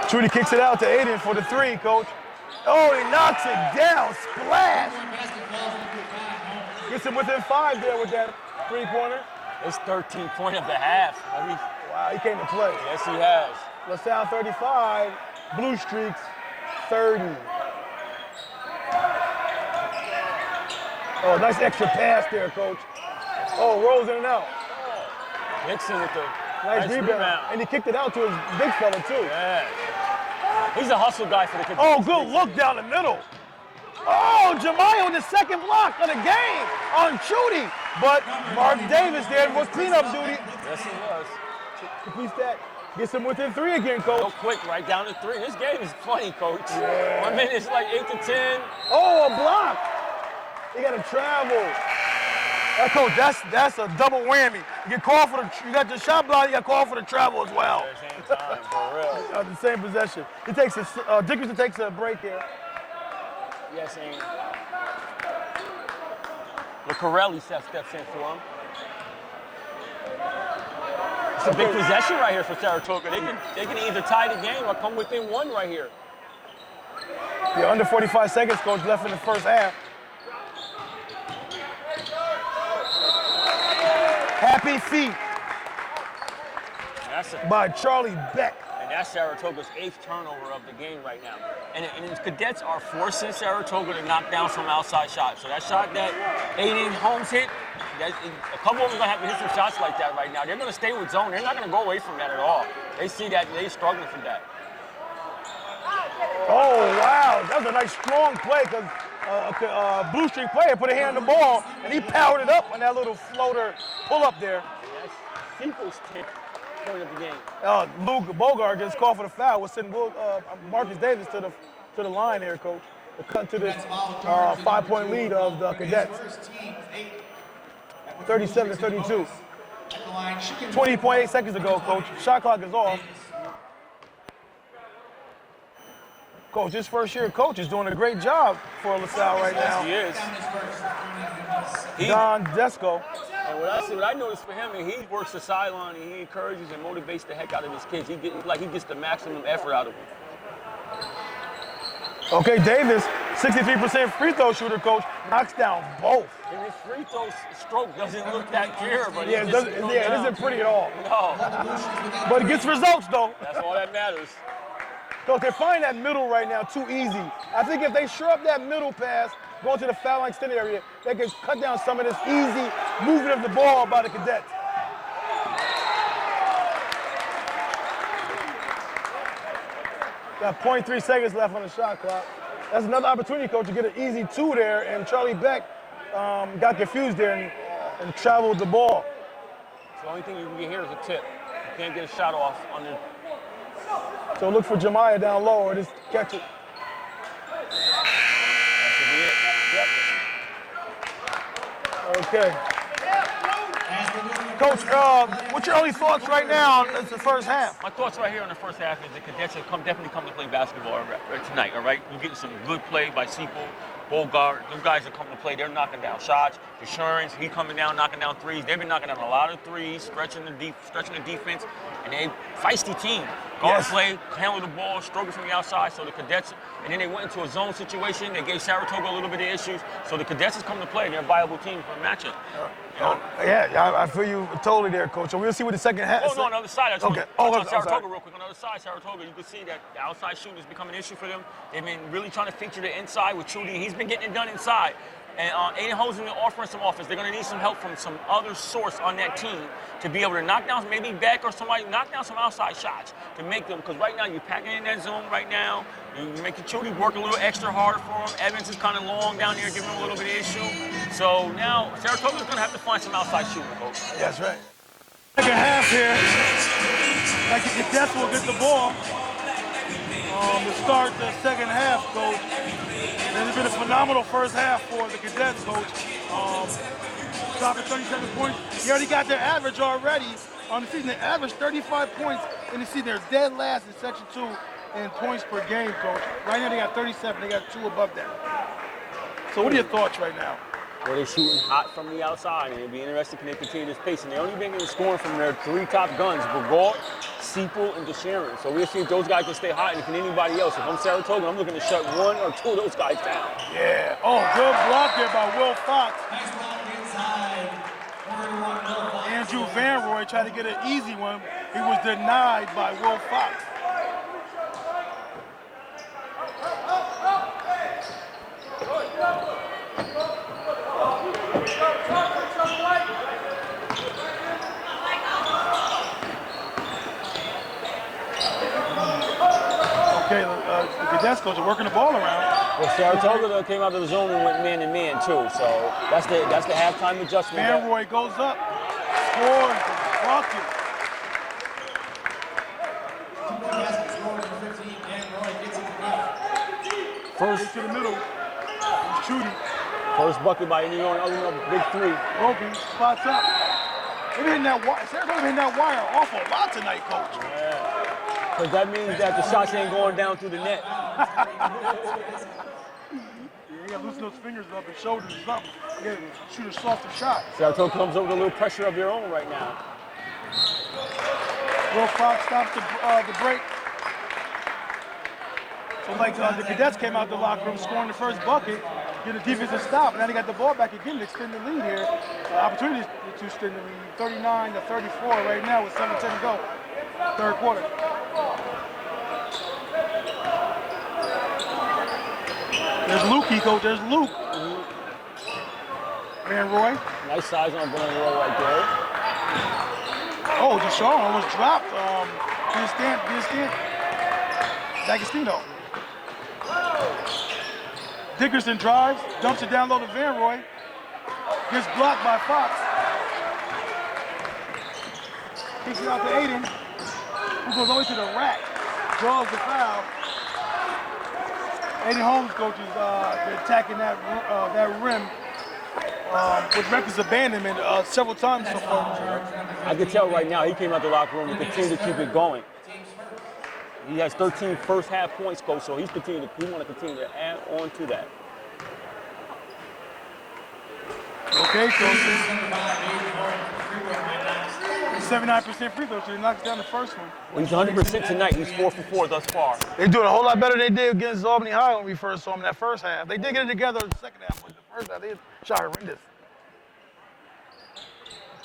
[SPEAKER 1] Chudy kicks it out to Aiden for the three, coach. Oh, he knocks it down, splash. Gets him within 5 there with that three-pointer.
[SPEAKER 2] It's 13 point of the half.
[SPEAKER 1] Wow, he came to play.
[SPEAKER 2] Yes, he has.
[SPEAKER 1] LaSalle 35, Blue Streaks 30. Oh, nice extra pass there, coach. Oh, rolls in and out.
[SPEAKER 2] Nixon with the
[SPEAKER 1] Nice rebound. And he kicked it out to his big fella, too.
[SPEAKER 2] Yeah. He's a hustle guy for the Cadets.
[SPEAKER 1] Oh, good look down the middle. Oh, Jemiah with the second block of the game on Chudy. But Mark Davis there was cleanup duty.
[SPEAKER 2] Yes, he was.
[SPEAKER 1] Completes that. Gets him within 3 again, coach.
[SPEAKER 2] Go quick, right down to 3. This game is funny, coach.
[SPEAKER 1] Yeah.
[SPEAKER 2] 1 minute is like 8 to 10.
[SPEAKER 1] Oh, a block. He got to travel. Coach, that's a double whammy. You get called for you got the shot block, you got called for the travel as well.
[SPEAKER 2] Same time, for real.
[SPEAKER 1] The same possession. He takes Dickerson takes a break here.
[SPEAKER 2] Yes, and Corelli steps in for him. It's a big possession right here for Saratoga. They can either tie the game or come within 1 right here.
[SPEAKER 1] Yeah, under 45 seconds, coach, left in the first half. Happy feet by Charlie Beck.
[SPEAKER 2] And that's Saratoga's 8th turnover of the game right now. And the Cadets are forcing Saratoga to knock down some outside shots. So that shot that Aiden Holmes hit, a couple of them are going to have to hit some shots like that right now. They're going to stay with zone. They're not going to go away from that at all. They see that, they're struggling from that.
[SPEAKER 1] Oh, wow. That was a nice, strong play because Blue Streak player put a hand on the ball, and he powered it up on that little floater pull-up there.
[SPEAKER 2] That's Sequel's point of the game.
[SPEAKER 1] Luke Bogart gets called for the foul. We're sending Marcus Davis to the line there, coach. To cut to the 5-point lead of the Cadets. 37-32. 20.8 seconds ago, coach. Shot clock is off. Coach, his first year coach is doing a great job for LaSalle right now.
[SPEAKER 2] He is.
[SPEAKER 1] Don Desso.
[SPEAKER 2] And what I noticed for him, he works the sideline and he encourages and motivates the heck out of his kids. He gets the maximum effort out of them.
[SPEAKER 1] Okay, Davis, 63% free throw shooter, coach, knocks down both.
[SPEAKER 2] And his free throw stroke doesn't look that clear, but
[SPEAKER 1] it isn't pretty at all.
[SPEAKER 2] No.
[SPEAKER 1] But it gets results, though.
[SPEAKER 2] That's all that matters.
[SPEAKER 1] So they're finding that middle right now too easy. I think if they shore up that middle pass, going to the foul line extended area, they can cut down some of this easy movement of the ball by the Cadets. Got 0.3 seconds left on the shot clock. That's another opportunity, coach, to get an easy 2 there, and Charlie Beck got confused there and traveled the ball.
[SPEAKER 2] The only thing you can get here is a tip. You can't get a shot off on the...
[SPEAKER 1] So look for Jemiah down low or just catch it.
[SPEAKER 2] That should be it. Yep.
[SPEAKER 1] Okay. Coach, what's your early thoughts right now on the first half?
[SPEAKER 2] My thoughts right here on the first half is the Cadets have definitely come to play basketball tonight, all right? You're getting some good play by Sequel, Bogart. Those guys are coming to play. They're knocking down shots. Insurance, he coming down, knocking down threes. They've been knocking down a lot of threes, stretching the defense, and they feisty team. Guard play, handle the ball, struggle from the outside. So the Cadets, and then they went into a zone situation. They gave Saratoga a little bit of issues. So the Cadets has come to play. They're a viable team for a matchup.
[SPEAKER 1] Yeah, I feel you totally there, coach. So we'll see what the second half.
[SPEAKER 2] Oh, no, on the other side.
[SPEAKER 1] Okay.
[SPEAKER 2] Saratoga real quick. On the other side, Saratoga, you can see that the outside shooting has become an issue for them. They've been really trying to feature the inside with Chudy. He's been getting it done inside. And Aiden Holmes has been offering some offense. They're going to need some help from some other source on that team to be able to knock down, maybe Beck or somebody, knock down some outside shots to make them, because right now you're packing in that zone right now. You're making Chudy work a little extra harder for him. Evans is kind of long down there, giving him a little bit of issue. So now Saratoga's going to have to find some outside shooting, coach.
[SPEAKER 1] That's right. Second half here. Like the Cadets will get the ball to start the second half, coach. It's been a phenomenal first half for the Cadets, coach. dropping 37 points. He already got their average already on the season. They averaged 35 points in the season. They're dead last in Section 2 in points per game, Coach. Right now they got 37. They got 2 above that. So what are your thoughts right now?
[SPEAKER 2] Well, they're shooting hot from the outside, and it'll be interesting can they continue this pace. And they only been getting scoring from their 3 top guns, Begalt, Seipel, and DeSharon. So we'll see if those guys can stay hot and can anybody else. If I'm Saratoga, I'm looking to shut 1 or 2 of those guys down.
[SPEAKER 1] Yeah. Oh, good block there by Will Fox.
[SPEAKER 3] Nice block inside.
[SPEAKER 1] Andrew Van Roy tried to get an easy one. He was denied by Will Fox. Okay, the Cadets coach are working the ball around.
[SPEAKER 2] Well, Saratoga though came out of the zone and went man-to-man too, so that's the halftime adjustment.
[SPEAKER 1] Van Roy goes up, scores, bucket.
[SPEAKER 2] First
[SPEAKER 1] to the middle. It's Chudy.
[SPEAKER 2] First bucket by Indiana, big 3.
[SPEAKER 1] Broken, spots up. They've been hitting that wire. Saratoga hitting that wire an awful lot tonight, Coach.
[SPEAKER 2] Yeah. Because that means that the shots ain't going down through the net.
[SPEAKER 1] Yeah, you gotta loosen those fingers up and shoulders or something. You gotta shoot a softer shot.
[SPEAKER 2] Saratoga comes over with a little pressure of their own right now.
[SPEAKER 1] Will Fox stops the break. So like the Cadets came out the locker room scoring the first bucket, get a defensive stop, and now they got the ball back again to extend the lead here. Opportunities to extend the lead, 39-34 right now with 7:10 to go, third quarter. There's Lukey, Coach. There's Luke. Van Roy.
[SPEAKER 2] Nice size on Van Roy right there.
[SPEAKER 1] Oh, Deshaun almost dropped. Didn't stand. D'Agostino. Dickerson drives, dumps it down low to Van Roy. Gets blocked by Fox. Kicks it out to Aiden, who goes all the way to the rack. Draws the foul. Aiden Holmes, coach, is attacking that rim with reckless abandonment several times so far.
[SPEAKER 2] I can tell right now he came out the locker room and continued to keep it going. He has 13 first half points, coach, so he want to continue to add on to that.
[SPEAKER 1] Okay, so 79% free throw, so he knocks down the first one.
[SPEAKER 2] Well, he's 100% tonight. He's 4 for 4 thus far.
[SPEAKER 1] They're doing a whole lot better than they did against Albany High when we first saw them in that first half. They did get it together in the second half, but the first half, they shot horrendous.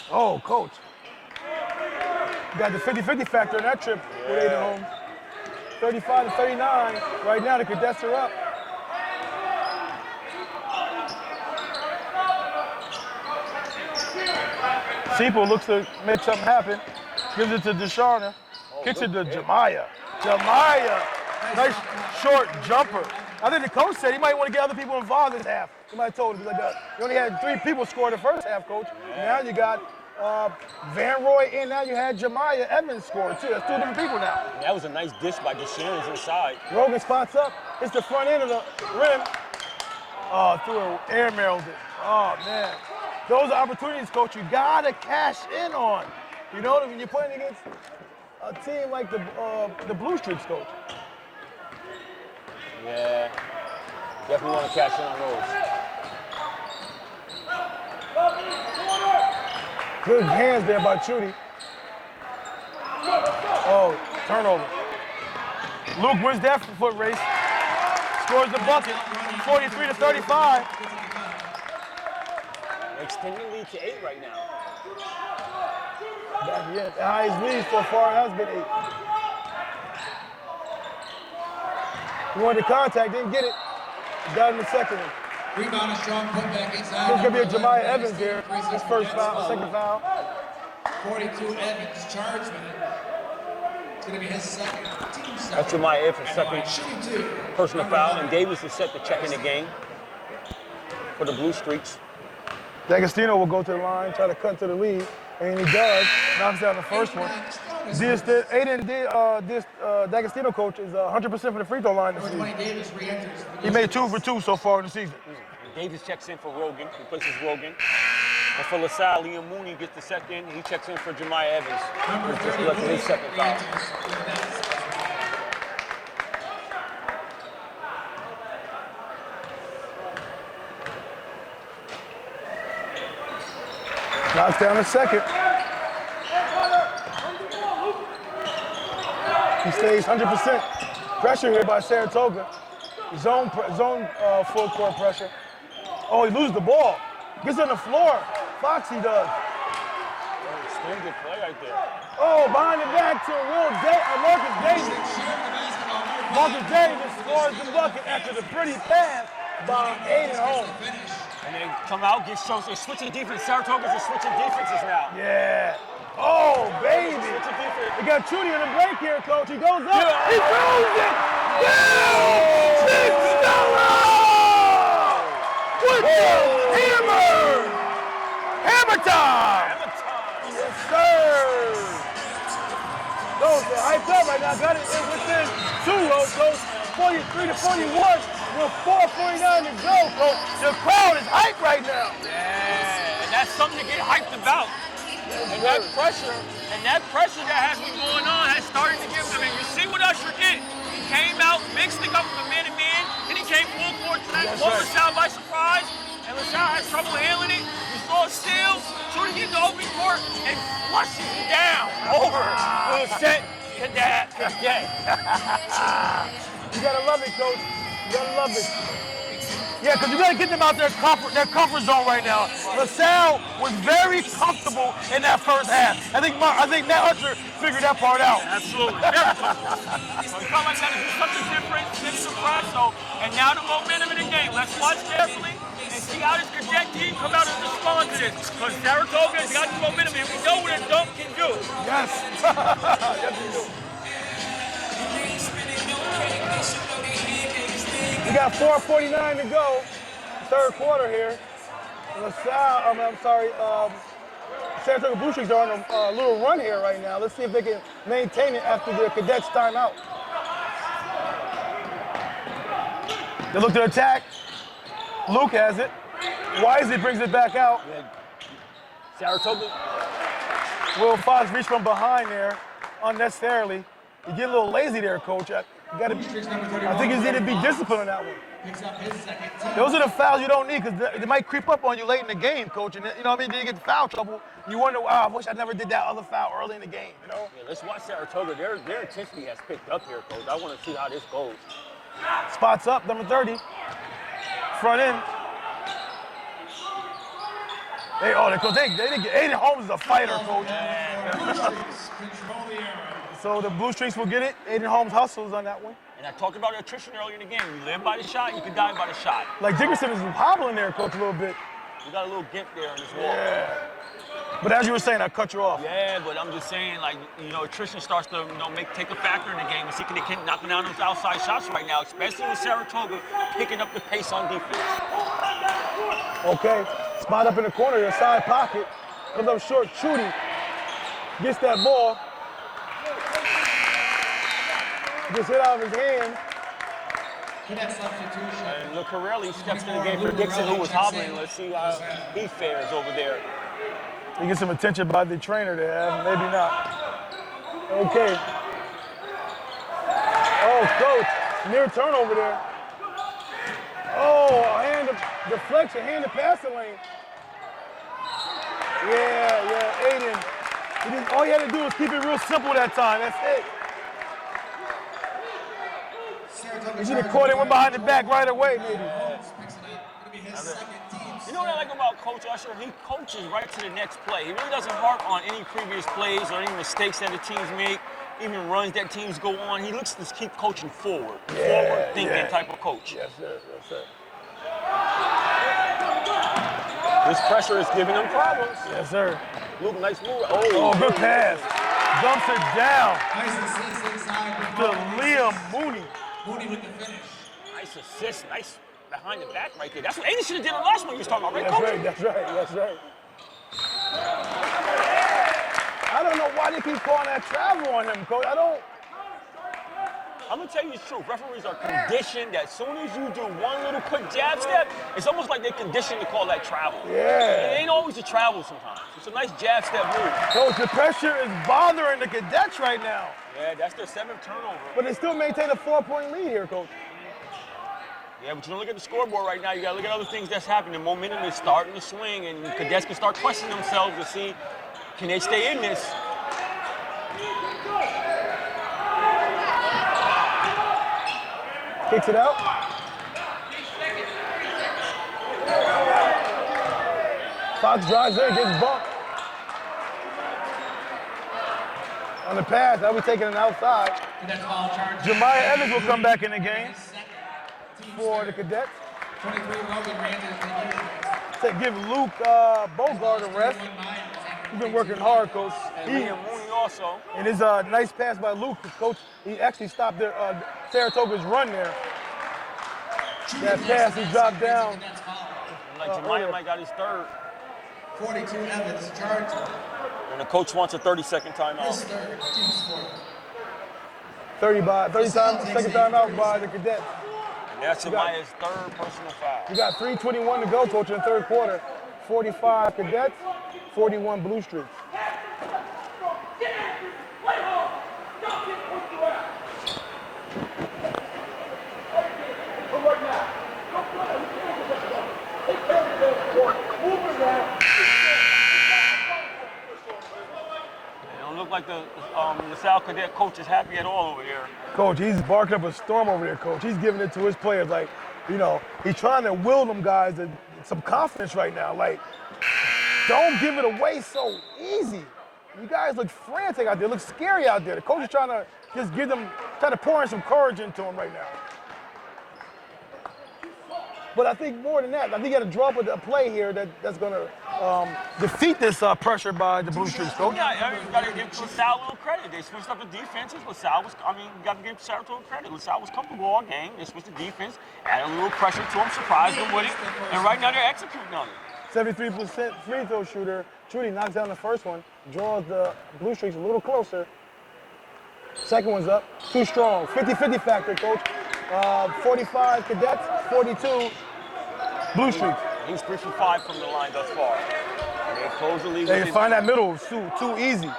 [SPEAKER 1] Oh, coach. You got the 50-50 factor in that trip with Aiden Holmes. 35-39. Right now, the Cadets are up. Seipel looks to make something happen. Gives it to Deshawn. Kicks it to Jemiah. Nice short jumper. I think the coach said he might want to get other people involved this half. He might have told him, like, you only had 3 people score the first half, coach. Now you got Van Roy, and now you had Jemiah Evans score too. That's 2 different people now.
[SPEAKER 2] That was a nice dish by DeSharon's inside.
[SPEAKER 1] Rogan spots up. It's the front end of the rim. Oh, threw an air mailed it. Oh, man. Those are opportunities, coach, you gotta cash in on. You know, when you're playing against a team like the Blue Streaks, coach.
[SPEAKER 2] Yeah, definitely want to cash in on those.
[SPEAKER 1] Good hands there by Chudy. Oh, turnover. Luke wins that foot race. Scores the bucket, 43-35.
[SPEAKER 2] Extending the lead to 8 right now.
[SPEAKER 1] Yeah, the highest lead so far has been 8. He wanted the contact, didn't get it. Got in the second one.
[SPEAKER 3] Rebound is strong, put back inside.
[SPEAKER 1] There's gonna be a Jemiah Evans here. His first foul, second foul.
[SPEAKER 3] 42 Evans, charge minute. It's gonna be his second. Team second.
[SPEAKER 2] That's Jemiah Evans' second
[SPEAKER 3] Shooting 2.
[SPEAKER 2] personal foul, and Davis is set to check in the game for the Blue Streaks.
[SPEAKER 1] D'Agostino will go to the line, try to cut to the lead, and he does. Knocks down the first one. D'Agostino coach is 100% for the free throw line this season.
[SPEAKER 3] Davis re-enters.
[SPEAKER 1] He made 2 for 2 so far in the season.
[SPEAKER 2] Davis checks in for Rogan, replaces Rogan. And for LaSalle, Liam Mooney gets the second. He checks in for Jemiah Evans. Just collected his second foul.
[SPEAKER 1] Knocks down a second. He stays 100% pressure here by Saratoga. Zone full court pressure. Oh, he loses the ball. Gets on the floor. Foxy does.
[SPEAKER 2] Extended play right there.
[SPEAKER 1] Oh, behind the back to Marcus Davis. Marcus Davis scores the bucket after the pretty pass by Aiden Holmes.
[SPEAKER 2] And they come out, get shows. They're switching defense. Saratoga's are switching defenses now.
[SPEAKER 1] Yeah. Oh, baby.
[SPEAKER 2] Switching defense.
[SPEAKER 1] We got Chudy on the break here, coach. He goes up. Yeah. He throws it. Down. With the hammer. Hammer time. Yes, sir. Those are hyped up right now. Got it within 2, coach. 43 to 41 with 4:49 to go, coach. The crowd is hyped right now.
[SPEAKER 2] Yeah, and that's something to get hyped about. And that pressure that has been going on has started to give them. And you see what Usher did. He came out, mixed it up with a man-to-man, and he came full court to that ball LaSalle by surprise. And LaSalle has trouble handling it. He throws steal, Chudy gets the open court, and flushes it down over to the set cadet.
[SPEAKER 1] You gotta love it, coach. You gotta love it. Yeah, because you gotta get them out their comfort zone right now. LaSalle was very comfortable in that first half. I think Matt Usher figured that part out.
[SPEAKER 2] Absolutely. Very comfortable. So he felt like that to do something different, did surprise. And now the momentum in the game. Let's watch carefully and see how this cadet team come out and respond to this. Because Saratoga's got the momentum, and we know what a dunk can do.
[SPEAKER 1] Yes. Yes, we do. We got 4:49 to go, third quarter here. Saratoga Blue Streaks are on a little run here right now. Let's see if they can maintain it after the Cadets timeout. They look to attack. Luke has it. Wisely brings it back out.
[SPEAKER 2] Yeah. Saratoga.
[SPEAKER 1] Will Fox reached from behind there unnecessarily. You get a little lazy there, coach. I think he's need to be disciplined on that one. Those are the fouls you don't need because they might creep up on you late in the game, coach. And you know what I mean? Then you get foul trouble. You wonder, wow, I wish I never did that other foul early in the game, you know?
[SPEAKER 2] Yeah, let's watch Saratoga. Their intensity has picked up here, coach. I want to see how this goes.
[SPEAKER 1] Spots up, number 30. Front end. They didn't get Aiden Holmes is a fighter, coach. So the Blue Streaks will get it. Aiden Holmes hustles on that one.
[SPEAKER 2] And I talked about attrition earlier in the game. You live by the shot, you can die by the shot.
[SPEAKER 1] Like Dickerson is hobbling there, coach, a little bit.
[SPEAKER 2] You got a little gimp there in this wall.
[SPEAKER 1] Yeah. But as you were saying, I cut you off.
[SPEAKER 2] Yeah, but I'm just saying, like, attrition starts to, take a factor in the game. And see, they keep knocking down those outside shots right now, especially with Saratoga picking up the pace on defense.
[SPEAKER 1] Okay, spot up in the corner, your side pocket. Comes up short, Chudy gets that ball. Gets hit out of his hand.
[SPEAKER 2] And Lucarelli steps in the game for Dixon, who was hobbling. Let's see how he fares over there.
[SPEAKER 1] He gets some attention by the trainer there, maybe not. Okay. Oh, coach, near turnover there. Oh, hand deflection, hand to passing lane. Yeah, Aiden. All you had to do was keep it real simple that time, that's it. You should have caught it, went behind the back right away, maybe.
[SPEAKER 2] You know what I like about Coach Usher? He coaches right to the next play. He really doesn't harp on any previous plays or any mistakes that the teams make, even runs that teams go on. He looks to keep coaching forward, forward-thinking type of coach.
[SPEAKER 1] Yes, sir. Yes, sir.
[SPEAKER 2] This pressure is giving them problems.
[SPEAKER 1] Yes, sir.
[SPEAKER 2] Luke, nice move.
[SPEAKER 1] Oh, good pass. Dumps it down to Liam Mooney.
[SPEAKER 3] Mooney with the finish.
[SPEAKER 2] Nice assist, nice behind the back right there. That's what Aiden should have did the last one you was talking about, right,
[SPEAKER 1] That's
[SPEAKER 2] Coach?
[SPEAKER 1] right, that's right. I don't know why they keep calling that travel on him, Coach. I
[SPEAKER 2] I'm gonna tell you the truth. Referees are conditioned that as soon as you do one little quick jab step, it's almost like they're conditioned to call that travel.
[SPEAKER 1] Yeah.
[SPEAKER 2] It ain't always a travel sometimes. It's a nice jab step move.
[SPEAKER 1] Coach, the pressure is bothering the Cadets right now.
[SPEAKER 2] Yeah, that's their 7th turnover.
[SPEAKER 1] But they still maintain a 4-point lead here, Coach.
[SPEAKER 2] Yeah, but you don't look at the scoreboard right now. You gotta look at other things that's happening. The momentum is starting to swing, and Cadets can start questioning themselves to see, can they stay in this?
[SPEAKER 1] Kicks it out. Fox drives in, gets bumped. On the pass, now we're taking it outside. Jemiah Evans will come back in the game for the Cadets.
[SPEAKER 3] 23 Logan ran to
[SPEAKER 1] To give Luke Bogart a rest. He's been working hard, Coach.
[SPEAKER 2] Mooney also.
[SPEAKER 1] And it's a nice pass by Luke. Coach, he actually stopped their, Saratoga's run there. That pass, he dropped down.
[SPEAKER 2] Like Jemiah might got his 3rd.
[SPEAKER 3] 42 Evans, charge.
[SPEAKER 2] And the coach wants a 30-second
[SPEAKER 3] His
[SPEAKER 2] timeout.
[SPEAKER 3] 3rd, team's 4th.
[SPEAKER 1] second time out by the Cadets.
[SPEAKER 2] And that's Jemiah's 3rd personal foul.
[SPEAKER 1] You got 3:21 to go, Coach, in the 3rd quarter. 45 Cadets, 41 Blue Streaks.
[SPEAKER 2] Look like the LaSalle Cadet coach is happy at all over there.
[SPEAKER 1] Coach, he's barking up a storm over there, Coach. He's giving it to his players. Like, you know, he's trying to will them guys some confidence right now. Like, don't give it away so easy. You guys look frantic out there, look scary out there. The coach is trying to just try to pour in some courage into them right now. But I think more than that, I think you got to draw up a play here that's going to defeat this pressure by the Blue Streaks, Coach.
[SPEAKER 2] Yeah, you got to give LaSalle a little credit. They switched up the defenses. LaSalle was, you got to give Saratoga credit. LaSalle was comfortable all game. They switched the defense, added a little pressure to them, surprised them with it, and right now they're executing on it.
[SPEAKER 1] 73% free throw shooter. Chudy knocks down the first one, draws the Blue Streaks a little closer. Second one's up, too strong. 50-50 factor, Coach. 45 Cadets, 42 Blue Streaks.
[SPEAKER 2] He's 3 for 5 from the line thus far. And they close the lead.
[SPEAKER 1] They can find that middle too easy.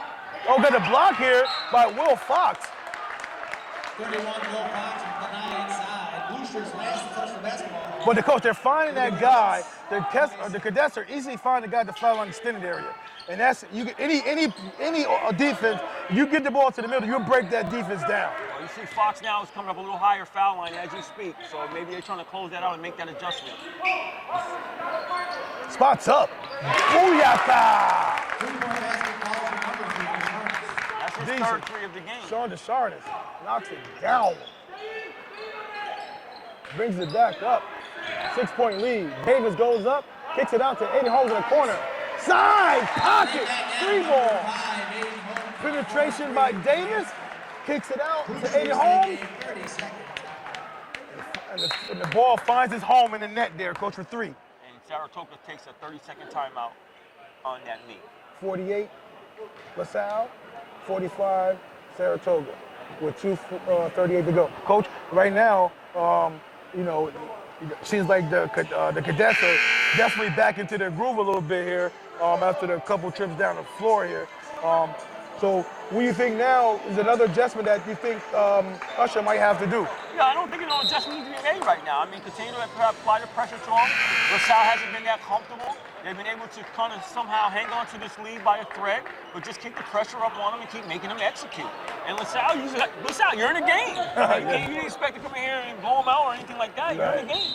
[SPEAKER 1] Oh, got a block here by Will Fox.
[SPEAKER 3] 31 Will Fox from the inside. Blue Streaks last to touch the basketball.
[SPEAKER 1] But the coach, they're finding that guy. The Cadets are easily finding the guy to foul on the extended area. And that's you get any defense, you get the ball to the middle, you break that defense down.
[SPEAKER 2] Well, you see Fox now is coming up a little higher foul line as you speak, so maybe they're trying to close that out and make that adjustment.
[SPEAKER 1] Spots up. Booyaka!
[SPEAKER 2] That's his
[SPEAKER 1] Decent.
[SPEAKER 2] 3rd 3 of the game.
[SPEAKER 1] Sean DeSharnis knocks it down. Brings it back up. 6-point lead. Davis goes up, kicks it out to Aiden Holmes in the corner. Side pocket, 3-ball. Penetration by Davis, kicks it out to Aiden Holmes. And the ball finds its home in the net there, Coach, for 3.
[SPEAKER 2] And Saratoga takes a 30-second timeout on that knee.
[SPEAKER 1] 48 LaSalle, 45 Saratoga, with 2:38 to go. Coach, right now, you know, it seems like the Cadets are definitely back into their groove a little bit here after the couple trips down the floor here. So what do you think now is another adjustment that you think Usher might have to do?
[SPEAKER 2] Yeah, I don't think no adjustment needs to be made right now. I mean, continue to apply the pressure to them. LaSalle hasn't been that comfortable. They've been able to kind of somehow hang on to this lead by a thread, but just keep the pressure up on them and keep making them execute. And LaSalle, you're in the game. You didn't expect to come in here and blow them out or anything like that. You're in the game.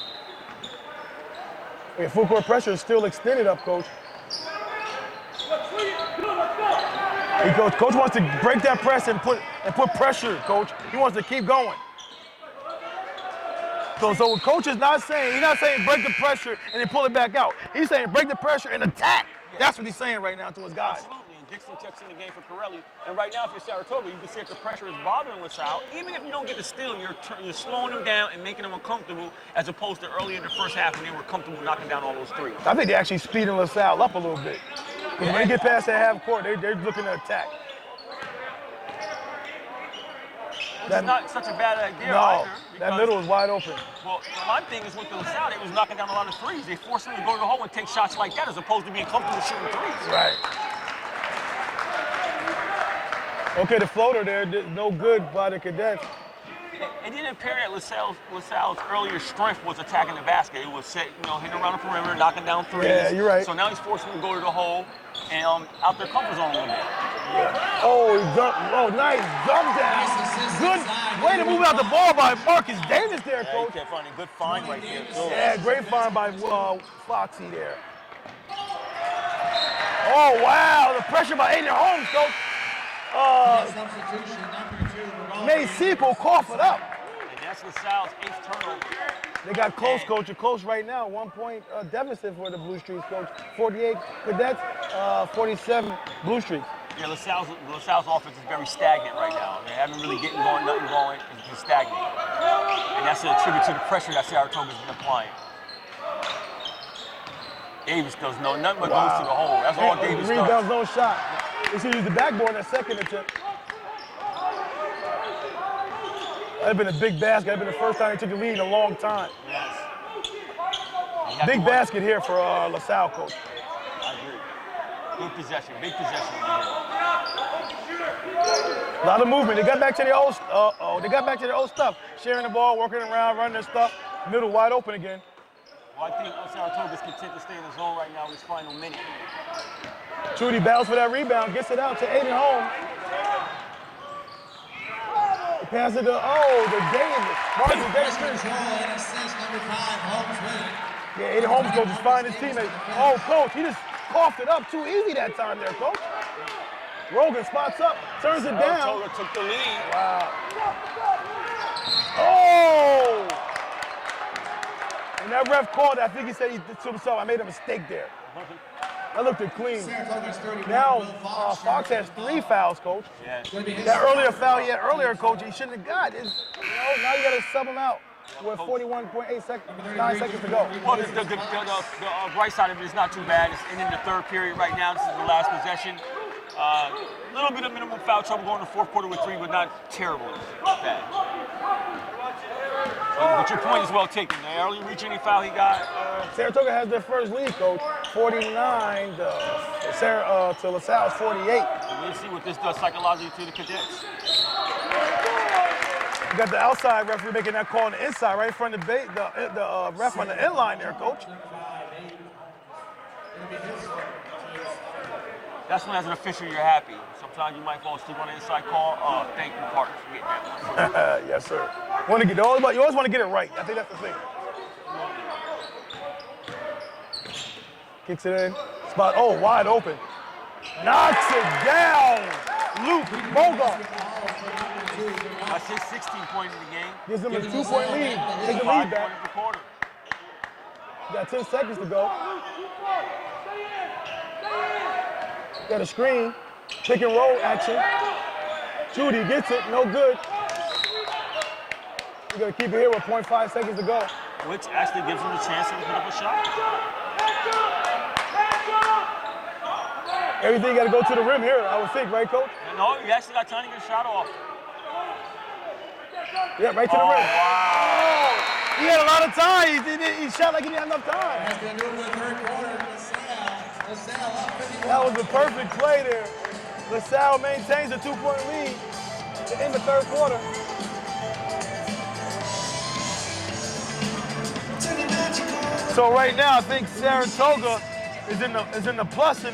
[SPEAKER 1] Yeah, full court pressure is still extended up, Coach. Coach wants to break that press and put pressure, Coach. He wants to keep going. So what Coach is not saying, he's not saying break the pressure and then pull it back out. He's saying break the pressure and attack. That's what he's saying right now to his guys.
[SPEAKER 2] Absolutely. And Dixon checks in the game for Corelli. And right now, if you're Saratoga, you can see if the pressure is bothering LaSalle. Even if you don't get the steal, you're slowing them down and making them uncomfortable, as opposed to earlier in the first half when they were comfortable knocking down all those threes.
[SPEAKER 1] I think they're actually speeding LaSalle up a little bit. When they get past that half court, they're looking to attack.
[SPEAKER 2] is not such a bad idea
[SPEAKER 1] No,
[SPEAKER 2] either.
[SPEAKER 1] that middle is wide open.
[SPEAKER 2] Well, my thing is with the LaSalle, they was knocking down a lot of threes. They forced them to go to the hole and take shots like that as opposed to being comfortable shooting threes.
[SPEAKER 1] Right. Okay, the floater there did no good by the Cadets.
[SPEAKER 2] It didn't appear that LaSalle's earlier strength was attacking the basket. It was hitting around the perimeter, knocking down threes.
[SPEAKER 1] Yeah, you're right.
[SPEAKER 2] So now he's forcing them to go to the hole and out their comfort zone a little bit.
[SPEAKER 1] Yeah. Oh, nice jump down. Good way to move out the ball by Marcus Davis there,
[SPEAKER 2] Yeah,
[SPEAKER 1] coach.
[SPEAKER 2] he kept finding a good find right there, too.
[SPEAKER 1] Yeah, great find by Foxy there. Oh, wow, the pressure by Aiden Holmes, coach.
[SPEAKER 3] Substitution, number 2.
[SPEAKER 1] Made Sequel cough it up.
[SPEAKER 2] And that's LaSalle's 8th turnover.
[SPEAKER 1] They got close, coach. You're close right now. 1 point deficit for the Blue Streaks, coach. 48 Cadets, 47 Blue Streaks.
[SPEAKER 2] Yeah, LaSalle's offense is very stagnant right now. They haven't really getting going, nothing going. It's been stagnant. And that's a tribute to the pressure that Saratoga's been applying. Davis does nothing but goes to the hole. That's all Davis does.
[SPEAKER 1] Rebounds, no shot. They should use the backboard in that second attempt. That'd been a big basket. That'd been the first time they took the lead in a long time.
[SPEAKER 2] Yes.
[SPEAKER 1] Big basket here for LaSalle, coach.
[SPEAKER 2] I agree. Good possession, big possession.
[SPEAKER 1] A lot of movement. They got back to their old. They got back to their old stuff. Sharing the ball, working around, running their stuff. Middle wide open again.
[SPEAKER 2] Well, I think Saratoga's content to stay in the zone right now in this final minute.
[SPEAKER 1] Chudy battles for that rebound, gets it out to Aiden Holmes. Pass it to, the Davis. Marcus Davis.
[SPEAKER 3] Control and assist, number 5, Holmes winning.
[SPEAKER 1] Yeah, Aiden Holmes goes to find his teammate. Oh, coach, he just coughed it up too easy that time there, coach. Rogan spots up, turns it down.
[SPEAKER 2] Saratoga took the lead.
[SPEAKER 1] Wow. Oh! And that ref called, I think he said to himself, I made a mistake there. That looked clean.
[SPEAKER 3] Saratoga's 31.
[SPEAKER 1] Now, Fox has 3 fouls, coach.
[SPEAKER 2] Yeah.
[SPEAKER 1] That earlier foul he had earlier, coach, he shouldn't have got. Now you got to sub him out with 41.8 seconds, 9 seconds to go.
[SPEAKER 2] Well, the right side of it is not too bad. It's in the third period right now. This is the last possession. A little bit of minimum foul trouble going in the fourth quarter with 3, but not terrible. Not bad. But your point is well taken. They early reach any foul he got.
[SPEAKER 1] Saratoga has their first lead, coach. 49 to LaSalle's 48.
[SPEAKER 2] We'll see what this does psychologically to the Cadets.
[SPEAKER 1] You got the outside referee making that call on the inside, right in front of the ref on the end line there, coach.
[SPEAKER 2] That's when, as an official, you're happy. Sometimes you might fall asleep on the inside call. Thank you, partner, for getting that one.
[SPEAKER 1] Yes, sir. You always want to get it right. I think that's the thing. Kicks it in. Spot. Oh, wide open. Knocks it down. Luke Bogart.
[SPEAKER 2] That's his 16 points in the game.
[SPEAKER 1] Gives them a 2-point lead. Take the lead back.
[SPEAKER 2] The quarter.
[SPEAKER 1] Got 10 seconds to go. Got a screen. Pick and roll action. Chudy gets it. No good. We're going to keep it here with 0.5 seconds to go.
[SPEAKER 2] Which actually gives him a chance to put up a shot.
[SPEAKER 1] Everything got to go to the rim here, I would think, right, coach?
[SPEAKER 2] No, you actually got time to get a shot off.
[SPEAKER 1] Yeah, right to the rim.
[SPEAKER 2] Wow.
[SPEAKER 1] He had a lot of time. He shot like he didn't have enough time.
[SPEAKER 3] Has been moving the third quarter. LaSalle up 51.
[SPEAKER 1] That was a perfect play there. LaSalle maintains a 2-point lead to end the third quarter. So right now, I think Saratoga is in the plus in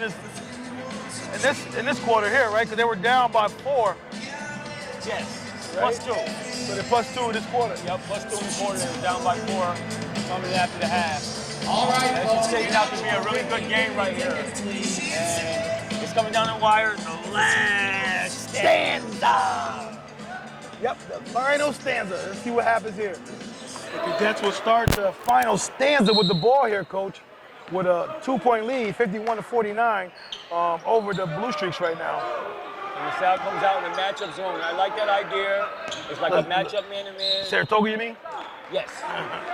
[SPEAKER 1] this quarter here, right? Because they were down by 4.
[SPEAKER 2] Yes.
[SPEAKER 1] Right?
[SPEAKER 2] +2.
[SPEAKER 1] So they're +2 in this quarter.
[SPEAKER 2] Yep, +2 in the quarter. They were down by 4 coming after the half.
[SPEAKER 3] All right,
[SPEAKER 2] This is shaping out to be a really good game right here. And it's coming down the wire. The last stanza.
[SPEAKER 1] Yep, the final stanza. Let's see what happens here. The Cadets will start the final stanza with the ball here, coach, with a 2-point lead, 51-49, over the Blue Streaks right now.
[SPEAKER 2] And LaSalle comes out in the matchup zone. I like that idea. It's like a matchup man-to-man.
[SPEAKER 1] Saratoga, you mean?
[SPEAKER 2] Yes.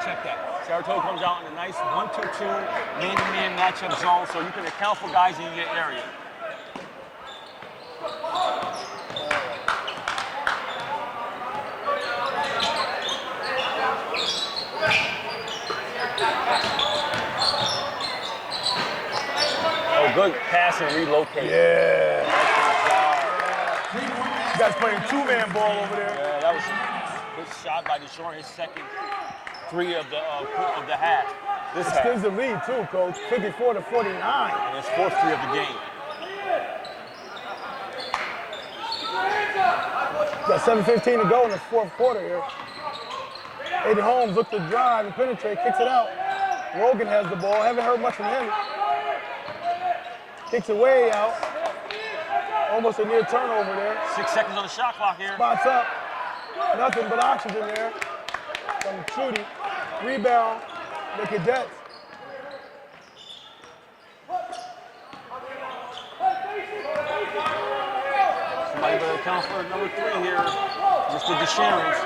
[SPEAKER 2] Check that. Saratoga comes out in a nice 1-2-2 man-to-man matchup zone, so you can account for guys in your area. good pass and relocate.
[SPEAKER 1] Yeah.
[SPEAKER 3] Three-point
[SPEAKER 1] You
[SPEAKER 3] basket.
[SPEAKER 1] guys playing two-man ball over there.
[SPEAKER 2] Yeah, that was a good shot by DeShore, his second three of the half. This half.
[SPEAKER 1] Extends the lead too, coach. 54 to 49.
[SPEAKER 2] And his fourth three of the game.
[SPEAKER 1] Got 7:15 to go in the fourth quarter here. Aiden Holmes looked to drive and penetrate, kicks it out. Rogan has the ball. Haven't heard much from him. Kicks it way out. Almost a near turnover there.
[SPEAKER 2] 6 seconds on the shot clock here.
[SPEAKER 1] Spots up. Nothing but oxygen there from Chudy. Rebound, the Cadets.
[SPEAKER 2] Somebody better account for number 3 here. Mr. DeSharon's.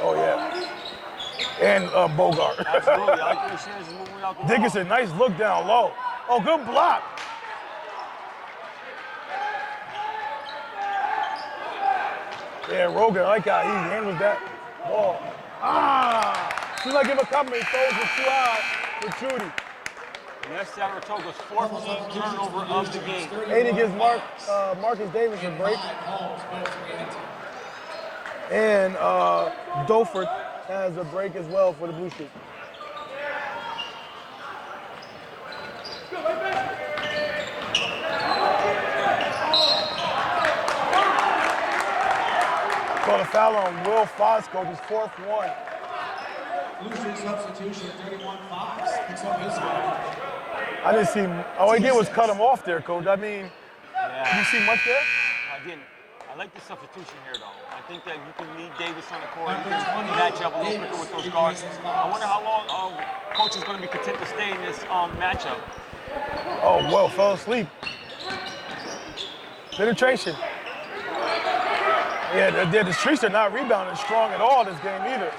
[SPEAKER 1] Oh, yeah. And Bogart.
[SPEAKER 2] Absolutely. I like DeSharon's is moving out the ball.
[SPEAKER 1] Dickinson, nice look down low. Oh, good block. Yeah, Rogan, I like how he handles that ball. Seems like him a compliment. He throws it too high to Chudy.
[SPEAKER 2] And that's Saratoga's 14th turnover of the game.
[SPEAKER 1] Aiden gives Marcus Davis a break.
[SPEAKER 3] Holmes, both three and two.
[SPEAKER 1] And Doford has a break as well for the Blue Streak. Called a foul on Will Fosco, his fourth one.
[SPEAKER 3] Blue Streak substitution, 31-5. Picks up his foul.
[SPEAKER 1] I didn't see him. All he did was cut him off there, Coach. I mean, did you see much there?
[SPEAKER 2] I didn't. I like the substitution here, though. I think that you can leave Davis on the court. You can match up a little quicker with those guards. I wonder how long coach is going to be content to stay in this matchup.
[SPEAKER 1] Oh, well, fell asleep. Penetration. Yeah, the Streaks are not rebounding strong at all this game either.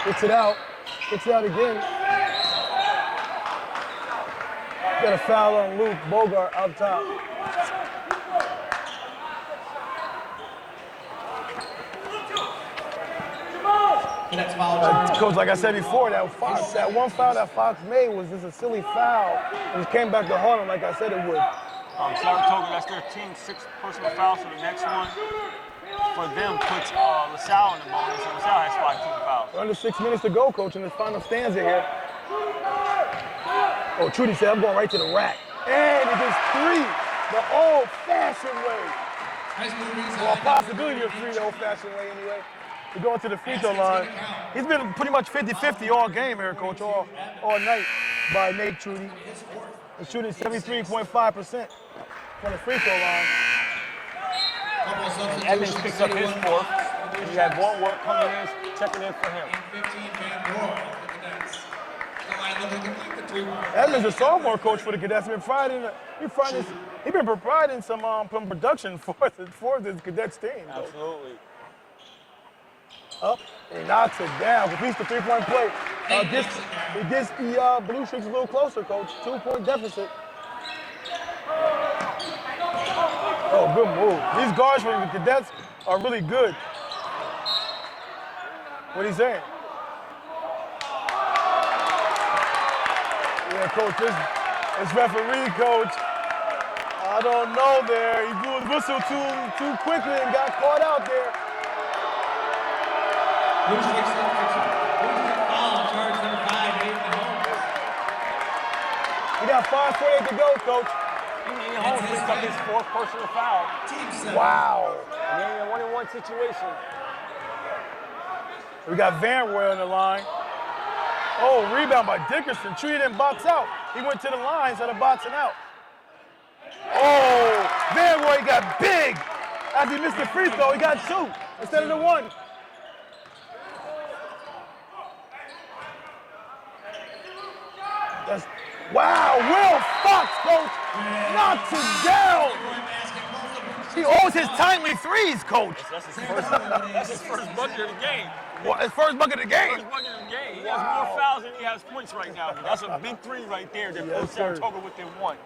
[SPEAKER 1] Kicks it out. Kicks it out again. Got a foul on Luke Bogart out top.
[SPEAKER 3] Cadets foul.
[SPEAKER 1] Coach, like I said before, that one foul that Fox made was just a silly foul. It just came back to haunt him like I said it would.
[SPEAKER 2] Saratoga, that's their team's 6th personal foul, so the next one for them puts LaSalle in the bonus. So LaSalle has 5 team fouls.
[SPEAKER 1] We're under 6 minutes to go, Coach, in this final stanza here. Oh, Chudy said, I'm going right to the rack. And it gets 3 the old-fashioned way. Well, a possibility of 3 the old-fashioned way anyway. We're going to the free throw line. He's been pretty much 50-50 all game here, Coach, all night by Nate Chudy. He's shooting 73.5% from the free throw line.
[SPEAKER 2] And Evans picks up his 4th. You have one work coming in, checking in for him.
[SPEAKER 3] 15 Van Roy. The Cadets. The line looking to complete the 3-point.
[SPEAKER 1] Edmonds, a sophomore coach for the Cadets, been providing some production for this Cadets team. Coach.
[SPEAKER 2] Absolutely.
[SPEAKER 1] Up and knocks it down. Completes the 3-point play. It gets the Blue Streaks a little closer, Coach. 2-point deficit. Oh, good move. These guards for the Cadets are really good. What are you saying? Yeah, Coach, this referee, Coach, I don't know there. He blew his whistle too quickly and got caught out there.
[SPEAKER 3] Blue Streak foul, charge number 5, Aiden Holmes.
[SPEAKER 1] We got 5:48 to go, Coach.
[SPEAKER 2] Aiden Holmes picks up his 4th personal foul.
[SPEAKER 3] Team 7.
[SPEAKER 1] Wow.
[SPEAKER 2] And then in a 1-on-1 situation.
[SPEAKER 1] We got Van Roy on the line. Oh, rebound by Dickerson. Chudy didn't box out. He went to the line instead of boxing out. Oh, Van Roy got big. As he missed the free throw, he got 2 instead of the 1. Wow, Will Fox, Coach, knocks it down. He owes his timely threes, Coach.
[SPEAKER 2] That's his first bucket of the game.
[SPEAKER 1] What, his first bucket of the game?
[SPEAKER 2] First bucket of the game. He has more fouls than he has points right now. But that's a big 3 right there that puts Saratoga within 1.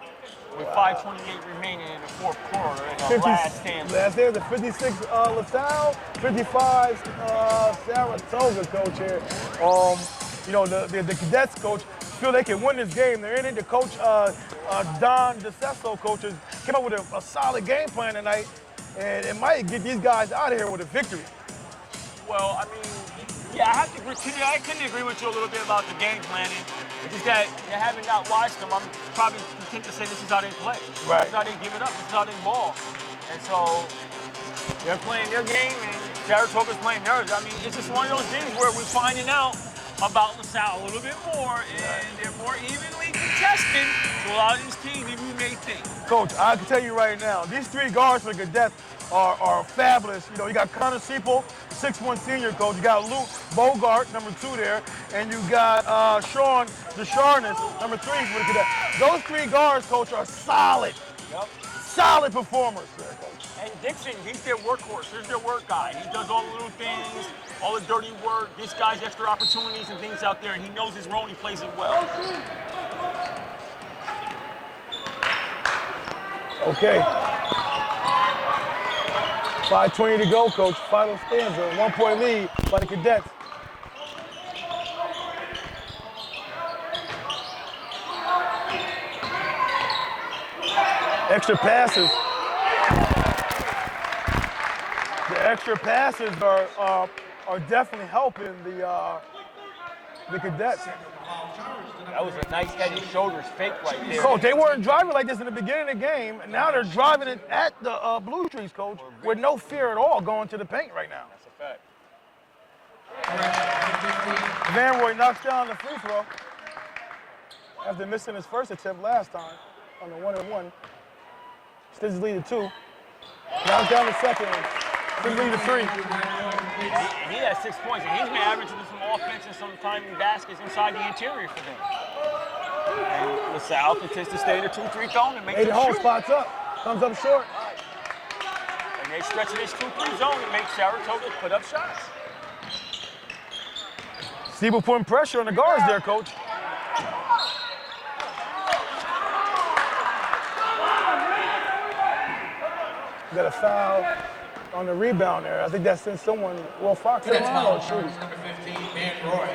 [SPEAKER 2] With 5:28 remaining in the 4th quarter. Last stand.
[SPEAKER 1] Last stand, the 56 LaSalle, 55 Saratoga, Coach here. you know, the Cadets coach feel they can win this game. They're in it. The coach, Desso coaches came up with a solid game plan tonight, and it might get these guys out of here with a victory.
[SPEAKER 2] Well, I mean, yeah, I couldn't agree with you a little bit about the game planning. It's just that having not watched them, I'm probably content to say this is how they play.
[SPEAKER 1] Right.
[SPEAKER 2] This is how they give it up. This is how they ball. And so they're playing their game, and Saratoga's playing theirs. I mean, it's just one of those things where we're finding out about LaSalle a little bit more, and they're more evenly contested to a lot of these teams than we may think.
[SPEAKER 1] Coach, I can tell you right now, these three guards for the Cadets are fabulous. You know, you got Connor Seipel, 6'1" senior coach. You got Luke Bogart, number 2 there, and you got Sean Desharness, number 3 for the Cadets. Those three guards, coach, are solid.
[SPEAKER 2] Yep.
[SPEAKER 1] Solid performers.
[SPEAKER 2] And Dixon, he's their workhorse. He's their work guy. He does all the little things, all the dirty work, gives guys extra opportunities and things out there, and he knows his role and he plays it well.
[SPEAKER 1] Okay. 5:20 to go, coach. Final stanza. 1-point lead by the Cadets. Extra passes. The extra passes are definitely helping the Cadets.
[SPEAKER 2] That was a nice head and shoulders fake right there.
[SPEAKER 1] Coach, they weren't driving like this in the beginning of the game, and now they're driving it at the Blue Streets, coach, with no fear at all going to the paint right now.
[SPEAKER 2] That's a fact.
[SPEAKER 1] Van Roy knocks down the free throw after missing his first attempt last time on the 1-and-1. Still his lead to 2. Knocks down the second one. Still lead to 3.
[SPEAKER 2] He has 6 points, and he's been averaging some offense and some timely baskets inside the interior for them. And LaSalle continues to stay in the 2-3 zone and make them
[SPEAKER 1] Holmes
[SPEAKER 2] shoot.
[SPEAKER 1] spots up, comes up short.
[SPEAKER 2] And they stretch this 2-3 zone and make Saratoga put up shots.
[SPEAKER 1] Siebel putting pressure on the guards there, coach. Got a foul on the rebound there. I think that sent someone, Will Fox,
[SPEAKER 3] Cadets
[SPEAKER 1] or
[SPEAKER 3] foul
[SPEAKER 1] Chudy.
[SPEAKER 3] charge number 15, Van Roy.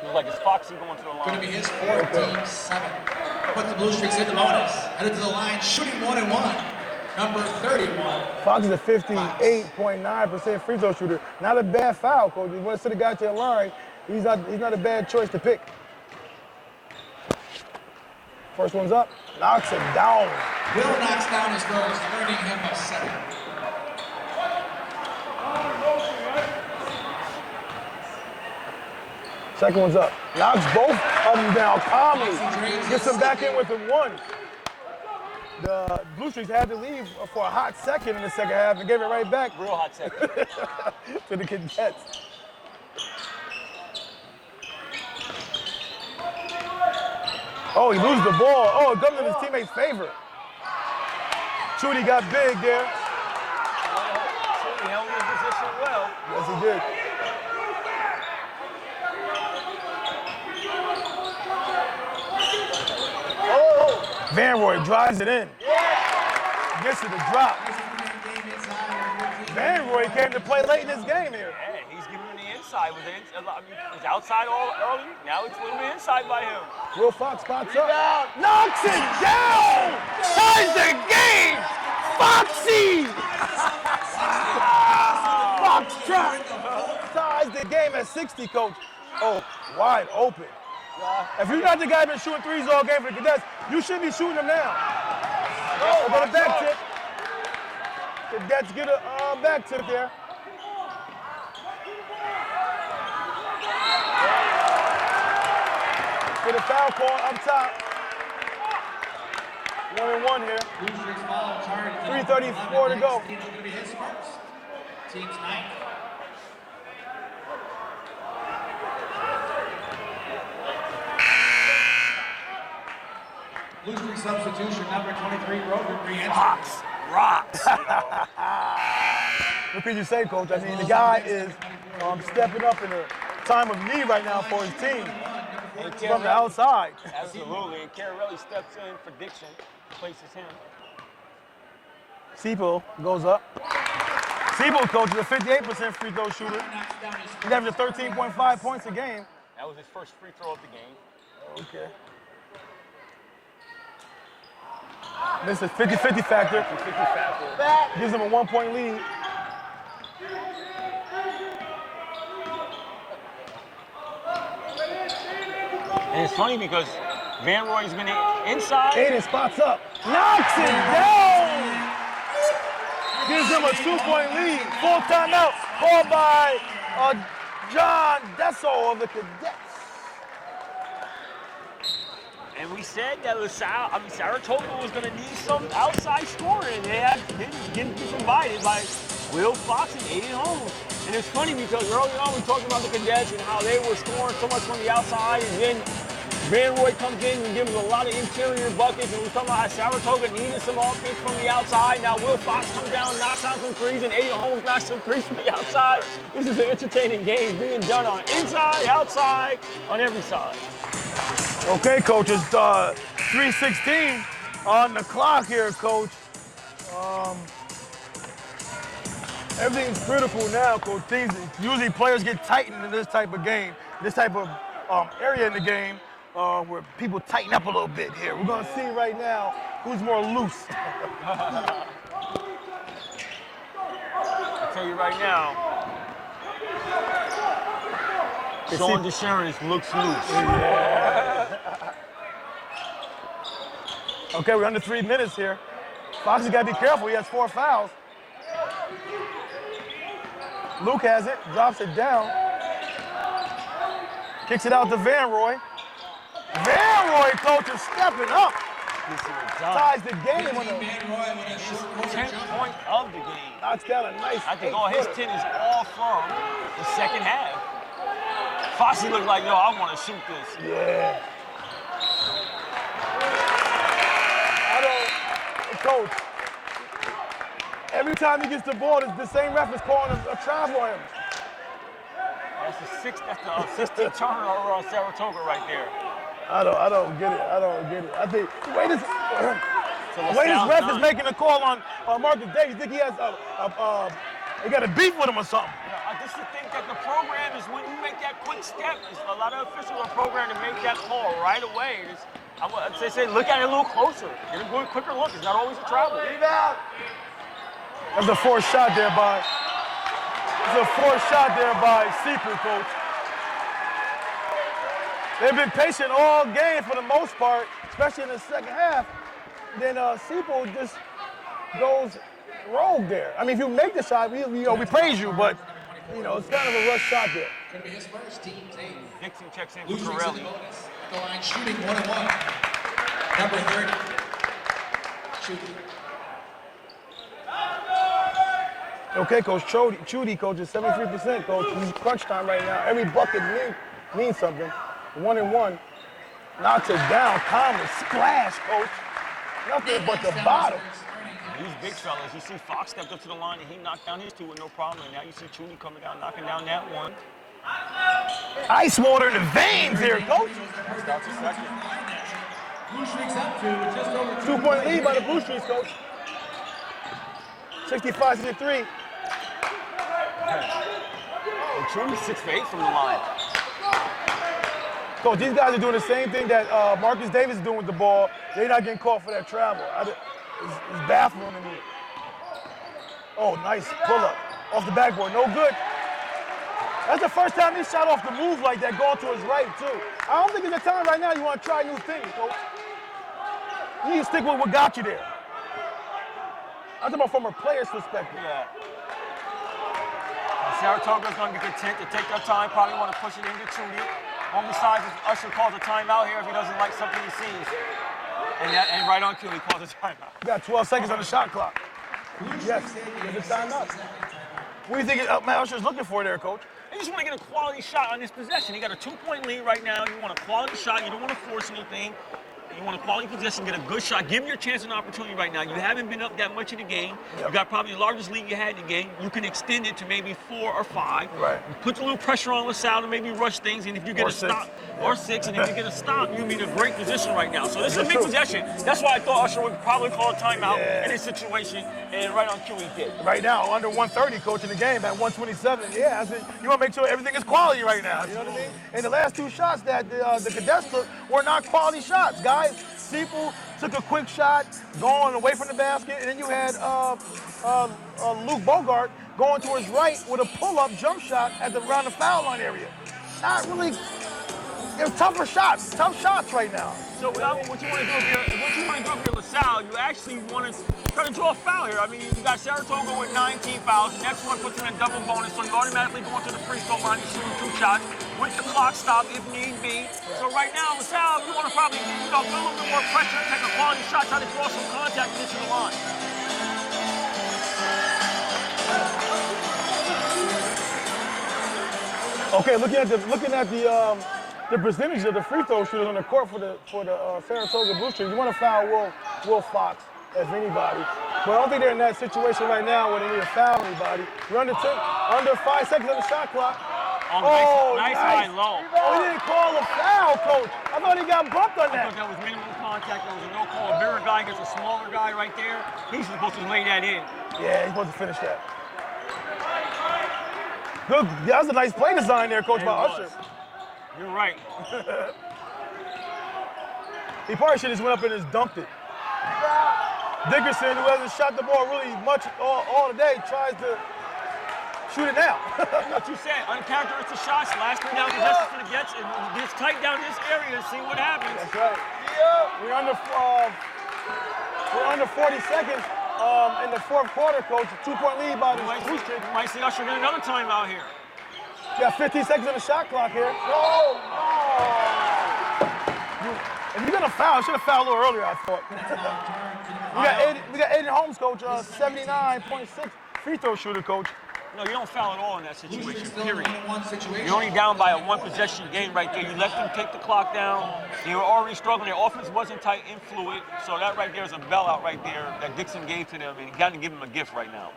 [SPEAKER 2] It was like it's Foxy going to the line.
[SPEAKER 3] Going to be his 4th, team 7. Put the Blue Streaks in the bonus. Headed to the line, shooting 1-and-1. Number 31.
[SPEAKER 1] Fox is a 58.9% free throw shooter. Not a bad foul, coach. You want to send a guy to the line, he's not a bad choice to pick. First one's up, knocks it down.
[SPEAKER 3] Will knocks down his first, earning him a second.
[SPEAKER 1] Second one's up. Knocks both of them down calmly. Gets them back in within 1. The Blue Streaks had to leave for a hot second in the second half and gave it right back
[SPEAKER 2] Real hot second.
[SPEAKER 1] to the Cadets. Oh, he loses the ball. Oh, it comes in his teammate's favor. Chudy got big there.
[SPEAKER 2] Chudy held his position well.
[SPEAKER 1] Yes, he did. Oh, Van Roy drives it in. Gets it to drop. Van Roy came to play late in this game here.
[SPEAKER 2] Yeah, he's giving him the inside. He's outside all early. Now it's a little bit inside by him.
[SPEAKER 1] Will Fox spots up. Knocks it down! Ties the game! Foxy! Fox trap! Ties the game at 60, coach. Oh, wide open. If you're not the guy been shooting threes all game for the Cadets, you shouldn't be shooting them now. Oh, got a back tip. Cadets get a back tip there. Get a foul call up top. 1-and-1 here. 3:34 to go.
[SPEAKER 3] Team's going to be his first. Team's 9th. Blue Streak substitution, number 23, Rogan re-enters.
[SPEAKER 2] Rocks.
[SPEAKER 1] What can you say, coach? I mean, the guy is stepping up in a time of need right now for his team. From the outside.
[SPEAKER 2] Absolutely. And Cararelli steps in for Dixon, places him.
[SPEAKER 1] Seipel goes up. Seipel, coach, is a 58% free throw shooter. He averages 13.5 points a game.
[SPEAKER 2] That was his first free throw of the game.
[SPEAKER 1] Okay. This is 50-50 factor.
[SPEAKER 2] 50 factor.
[SPEAKER 1] Gives him a 1-point lead.
[SPEAKER 2] And it's funny because Van Roy's been inside.
[SPEAKER 1] Aiden spots up. Knocks it down. Gives him a 2-point lead. Full timeout called by John Desso of the Cadets.
[SPEAKER 2] And we said that LaSalle, Saratoga was going to need some outside scoring. They didn't get provided by Will Fox and Aiden Holmes. And it's funny because early on we talked about the Cadets and how they were scoring so much from the outside, and then Van Roy comes in and gives a lot of interior buckets, and we're talking about how Saratoga needed some offense from the outside. Now Will Fox comes down, knocks out some threes, and Aiden Holmes knocks some threes from the outside. This is an entertaining game being done on inside, outside, on every side.
[SPEAKER 1] Okay, Coach, it's 3:16 on the clock here, Coach. Everything's critical now, Coach. Usually players get tightened in this type of game, this type of area in the game where people tighten up a little bit here. We're gonna see right now who's more loose.
[SPEAKER 2] I'll tell you right now, Sean DeSharon looks loose.
[SPEAKER 1] Yeah. Okay, we're under 3 minutes here. Fox has got to be careful. He has 4 fouls. Luke has it, drops it down. Kicks it out to Van Roy. Van Roy, Coach, is stepping up. Ties the game on the
[SPEAKER 2] 10th point of the game.
[SPEAKER 1] knocks down a nice.
[SPEAKER 2] I think all his 10 is all from the second half. Foxy looked like, yo, I want to shoot this.
[SPEAKER 1] Yeah. Coach, every time he gets the ball, the same ref is calling a travel on him.
[SPEAKER 2] That's the 16th turnover on Saratoga right there.
[SPEAKER 1] I don't get it. I think the way this ref is making a call on Marcus Davis, you think he has he got a beef with him or something?
[SPEAKER 2] I just think that the program is when you make that quick step, a lot of officials are programmed to make that call right away. I'd say look at it a little closer. Get a quicker look. It's not always a travel.
[SPEAKER 1] Rebound. That's a forced shot there by. Seapool, Coach. They've been patient all game for the most part, especially in the second half. Then Seapool just goes rogue there. I mean, if you make the shot, we praise you, but it's kind of a rush shot there.
[SPEAKER 3] Going to be his first, team's 8.
[SPEAKER 2] Dixon checks in for
[SPEAKER 3] Losers in
[SPEAKER 2] Corelli.
[SPEAKER 3] the bonus. At the line, shooting 1-1. Number 30. Chudy.
[SPEAKER 1] Okay, Coach Chudy, Coach, is 73%, Coach. He's crunch time right now. Every bucket means something. 1-1. Knocks it down. Calmly. Splash, Coach. Nothing but the bottom.
[SPEAKER 2] These big fellas, you see Fox stepped up to the line and he knocked down his 2 with no problem. And now you see Chudy coming down, knocking down that 1.
[SPEAKER 1] Ice water in the veins here, Coach.
[SPEAKER 2] Starts a second.
[SPEAKER 3] Blue Streaks up to just over
[SPEAKER 1] 2-point lead by the Blue Streaks, Coach. 65-63.
[SPEAKER 2] And Chudy's 6 for 8 from the line.
[SPEAKER 1] Coach, these guys are doing the same thing that Marcus Davis is doing with the ball. They're not getting caught for that travel. It's baffling to me. Oh, nice pull-up. Off the backboard, no good. That's the first time he shot off the move like that, going to his right, too. I don't think it's a time right now you want to try new things, Coach. You need to stick with what got you there. I'm talking about from a player's perspective.
[SPEAKER 2] Yeah. Saratoga's going to be content to take their time, probably want to push it into Chudy. On the side, Usher calls a timeout here if he doesn't like something he sees. And right on cue, he calls a timeout.
[SPEAKER 1] You got 12 seconds on the shot clock. Yes, there's a timeout. What do you think Matt Usher's looking for there, Coach?
[SPEAKER 2] You just want to get a quality shot on this possession. You got a 2-point lead right now. You want a quality shot. You don't want to force anything. You want a quality possession, get a good shot. Give your chance an opportunity right now. You haven't been up that much in the game. You got probably the largest lead you had in the game. You can extend it to maybe 4 or 5.
[SPEAKER 1] Right.
[SPEAKER 2] Put a little pressure on LaSalle to maybe rush things, and if you get a stop, or 6, and if you get a stop, you'll be in a great position right now. So this is a big possession. That's why I thought Usher would probably call a timeout in this situation, and right on cue he did.
[SPEAKER 1] Right now, under 130, coach, in the game at 127. Yeah, I said, you want to make sure everything is quality right now. You know what I mean? And the last 2 shots that the Cadets took were not quality shots, guys. People took a quick shot, going away from the basket, and then you had Luke Bogart going to his right with a pull-up jump shot around the foul line area. Not really. They're tough shots right now.
[SPEAKER 2] So what you want to do if you're LaSalle, you actually want to try to draw a foul here. I mean, you got Saratoga with 19 fouls. The next one puts in a double bonus, so you automatically go into the free throw line to shoot 2 shots with the clock stop if need be. So right now, LaSalle, you want to probably put a little bit more pressure, take a quality shot, try to draw some contact and get to the line.
[SPEAKER 1] Okay, looking at the percentage of the free throw shooters on the court for the Saratoga Boosters, you want to foul Will Fox as anybody. But I don't think they're in that situation right now where they need to foul anybody. You're under 5 seconds on the shot clock.
[SPEAKER 2] Nice high low.
[SPEAKER 1] Oh, he didn't call a foul, coach. I thought he got bumped on that.
[SPEAKER 2] I thought that was minimum contact. That was a no call. A bigger guy against a smaller guy right there. He's supposed to lay that in.
[SPEAKER 1] Yeah, he's supposed to finish that. Good. That was a nice play design there, coach, by Usher.
[SPEAKER 2] You're right.
[SPEAKER 1] He probably should have just went up and just dunked it. Dickerson, who hasn't shot the ball really much all today, tries to shoot it now.
[SPEAKER 2] What you said, uncharacteristic shots, last 3 down possessions for the Jets, and gets tight down this area and see what happens.
[SPEAKER 1] That's right. We're under 40 seconds in the 4th quarter, coach. A 2-point lead by the Boosters.
[SPEAKER 2] You might see Usher get another timeout here.
[SPEAKER 1] You got 15 seconds on the shot clock here. If you're gonna foul, should have fouled a little earlier, I thought. we got Aiden Holmes, coach, 79.6 free throw shooter, coach.
[SPEAKER 2] No, you don't foul at all in that situation, period. You're only down by a 1-possession game right there. You let them take the clock down. They were already struggling. Their offense wasn't tight and fluid. So that right there is a bailout right there that Dixon gave to them, and you got to give them a gift right now.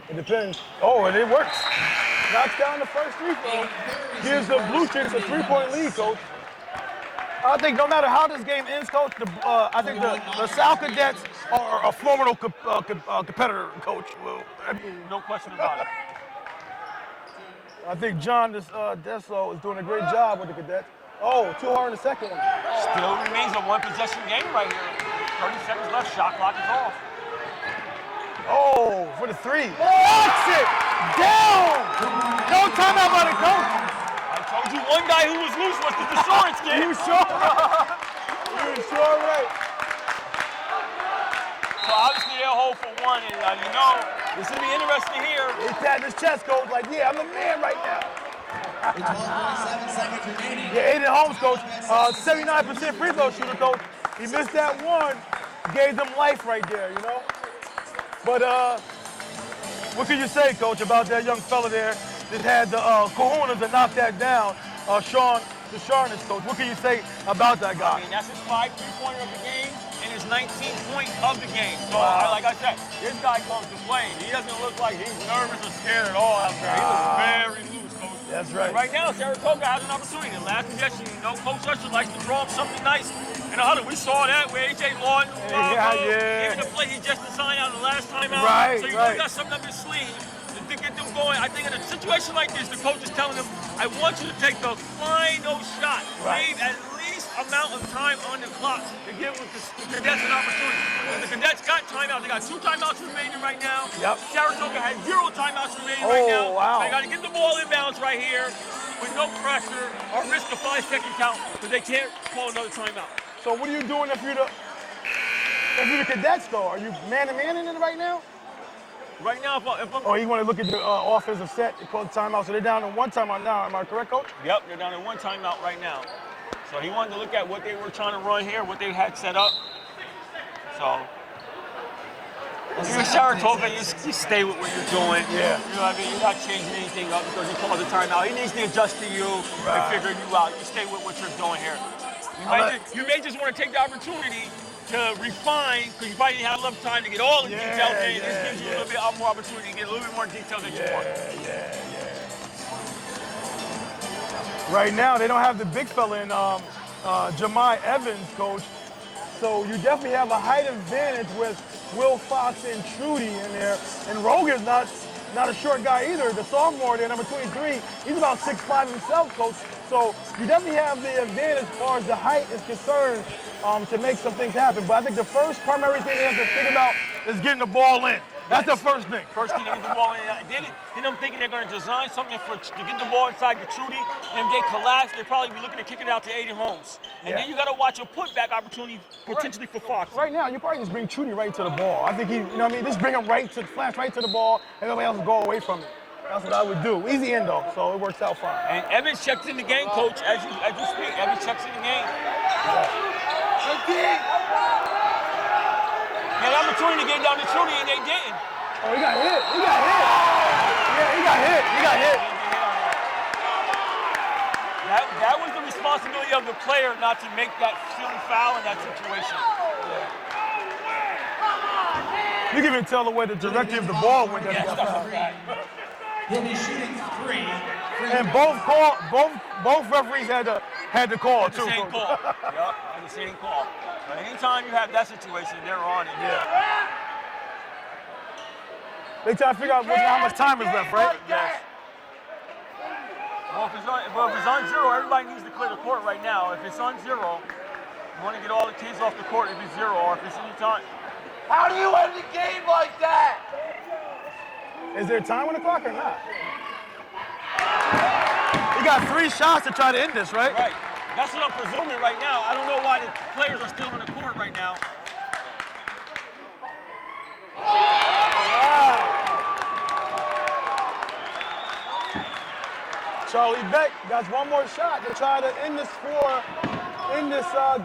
[SPEAKER 1] It depends. Oh, and it works. Knocks down the first free throw. Gives the Blue Chicks a 3-point lead, coach. I think no matter how this game ends, coach, I think the LaSalle Cadets are a formidable competitor, coach.
[SPEAKER 2] No question about it.
[SPEAKER 1] I think John Desso is doing a great job with the Cadets. Oh, too hard in the second one.
[SPEAKER 2] Still remains a 1-possession game right here. 30 seconds left, shot clock is off.
[SPEAKER 1] Oh, for the 3. Knocks it down! No timeout by the coach.
[SPEAKER 2] I told you one guy who was loose was the Desso kid.
[SPEAKER 1] You sure? You sure right.
[SPEAKER 2] So obviously they'll hold for 1, and you know, this is going to be interesting here.
[SPEAKER 1] He tapped his chest, coach, like, yeah, I'm the man right now.
[SPEAKER 3] 12.7 seconds remaining.
[SPEAKER 1] Yeah, Aiden Holmes, coach, 79% free throw shooter, coach. He missed that 1, gave them life right there, you know? But what can you say, coach, about that young fella there that had the cojones to knock that down, Sean DeSharnis, coach? What can you say about that guy?
[SPEAKER 2] I mean, that's his 5 3-pointer of the game and his 19th point of the game. So, like I said, this guy comes to play. He doesn't look like he's nervous or scared at all out there. He looks very loose, coach.
[SPEAKER 1] That's right.
[SPEAKER 2] And right now, Saratoga has an opportunity. The last possession, you know, Coach Usher likes to draw up something nice. And we saw that with A.J. Lawton. Even the play he just designed out the last time out.
[SPEAKER 1] Right,
[SPEAKER 2] so you know, got something up his sleeve to get them going. I think in a situation like this, the coach is telling them, I want you to take the final shot. Leave at least amount of time on the clock to give the Cadets an opportunity. And the Cadets got timeouts. They got 2 timeouts remaining right now. Saratoga has 0 timeouts remaining right now.
[SPEAKER 1] Wow.
[SPEAKER 2] So they got to get the ball inbounds right here with no pressure or risk a 5-second count because they can't call another timeout.
[SPEAKER 1] So what are you doing if you're the Cadets, though? Are you man-to-man in it right now?
[SPEAKER 2] Right now, if I'm...
[SPEAKER 1] Or you want to look at the offensive set and call the timeout, so they're down to 1 timeout now. Am I correct, coach?
[SPEAKER 2] Yep, they're down to 1 timeout right now. So he wanted to look at what they were trying to run here, what they had set up. So if you're Saratoga, you stay with what you're doing.
[SPEAKER 1] Yeah.
[SPEAKER 2] You know what I mean? You're not changing anything up because you call the timeout. He needs to adjust to you and figure you out. You stay with what you're doing here. You may just want to take the opportunity to refine, because you probably didn't have enough time to get all the details in. This gives you a little bit more opportunity to get a little bit more details that you want.
[SPEAKER 1] Right now, they don't have the big fella in Jemai Evans, coach. So you definitely have a height advantage with Will Fox and Chudy in there. And Rogan's not a short guy either. The sophomore there, number 23, he's about 6'5" himself, coach. So you definitely have the advantage as far as the height is concerned to make some things happen. But I think the first primary thing they have to think about is getting the ball in. That's the first thing.
[SPEAKER 2] First thing to get the ball in. Then I'm thinking they're going to design something to get the ball inside the Chudy, and if they collapse, they'll probably be looking to kick it out to Aiden Holmes. And then you got to watch a putback opportunity potentially for Fox.
[SPEAKER 1] Right now, you probably just bring Chudy right to the ball. I think just bring him flash right to the ball, and everybody else will go away from it. That's what I would do. Easy end though, so it works out fine.
[SPEAKER 2] And Evans checks in the game, coach, as you speak. Evans checks in the game. Had an opportunity to get down to Chudy, and they didn't.
[SPEAKER 1] Oh, he got hit. Yeah, he got hit.
[SPEAKER 2] That was the responsibility of the player not to make that silly foul in that situation.
[SPEAKER 1] You can even tell the way the trajectory of the ball went.
[SPEAKER 3] He'll be shooting 3.
[SPEAKER 1] And both referees had to call too.
[SPEAKER 2] The same call. Yep, the same call. But anytime you have that situation, they're on it.
[SPEAKER 1] Yeah. They try to figure out how much time is left, right?
[SPEAKER 2] Yes. Well, if it's on 0, everybody needs to clear the court right now. If it's on 0, you want to get all the kids off the court if it's 0, or if it's any time.
[SPEAKER 4] How do you end the game like that?
[SPEAKER 1] Is there time on the clock or not? You got 3 shots to try to end this, right?
[SPEAKER 2] Right. That's what I'm presuming right now. I don't know why the players are still on the court right now.
[SPEAKER 1] Charlie Beck got one more shot to try to end this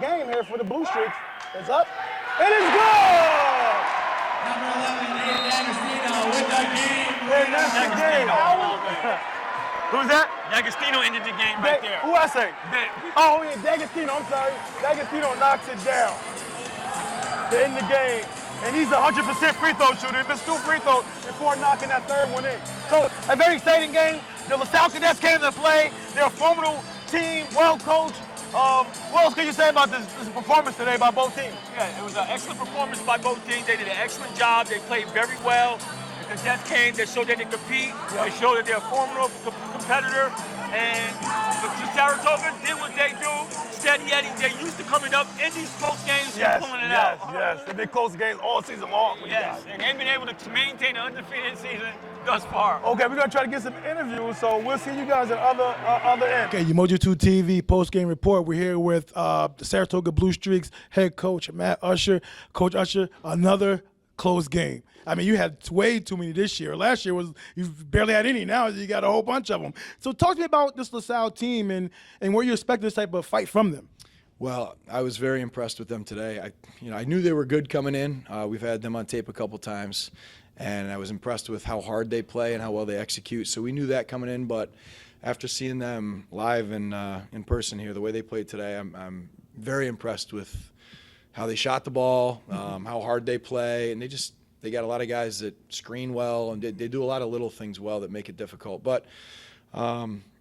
[SPEAKER 1] game here for the Blue Streaks. It's up. It is good!
[SPEAKER 3] Number 11, Nate D'Agostino with the game.
[SPEAKER 1] That's the game. Who's that?
[SPEAKER 2] D'Agostino ended the game right there.
[SPEAKER 1] Who I say? Oh, yeah, D'Agostino, I'm sorry. D'Agostino knocks it down to end the game. And he's a 100% free throw shooter. He missed 2 free throws before knocking that 3rd one in. So, a very exciting game. The LaSalle Cadets came to play. They're a formidable team, well coached. What else can you say about this performance today by both teams?
[SPEAKER 2] Yeah, it was an excellent performance by both teams. They did an excellent job. They played very well. The Cadets came, they showed that they compete. They showed that they're a formidable competitor. And the Saratoga did what they do. Steady Eddie, they're used to coming up in these close games and pulling it out.
[SPEAKER 1] Yes, they've been close games all season long.
[SPEAKER 2] Yes, and they've been able to maintain an undefeated season thus far.
[SPEAKER 1] Okay, we're going to try to get some interviews, so we'll see you guys at other end. Okay, Umoja 2 TV post-game report. We're here with the Saratoga Blue Streaks head coach, Matt Usher. Coach Usher, another close game. I mean, you had way too many this year. Last year you barely had any. Now you got a whole bunch of them. So talk to me about this LaSalle team and where you expect this type of fight from them.
[SPEAKER 5] Well, I was very impressed with them today. I knew they were good coming in. We've had them on tape a couple times, and I was impressed with how hard they play and how well they execute. So we knew that coming in, but after seeing them live in person here, the way they played today, I'm very impressed with how they shot the ball, how hard they play, and they got a lot of guys that screen well, and they do a lot of little things well that make it difficult. But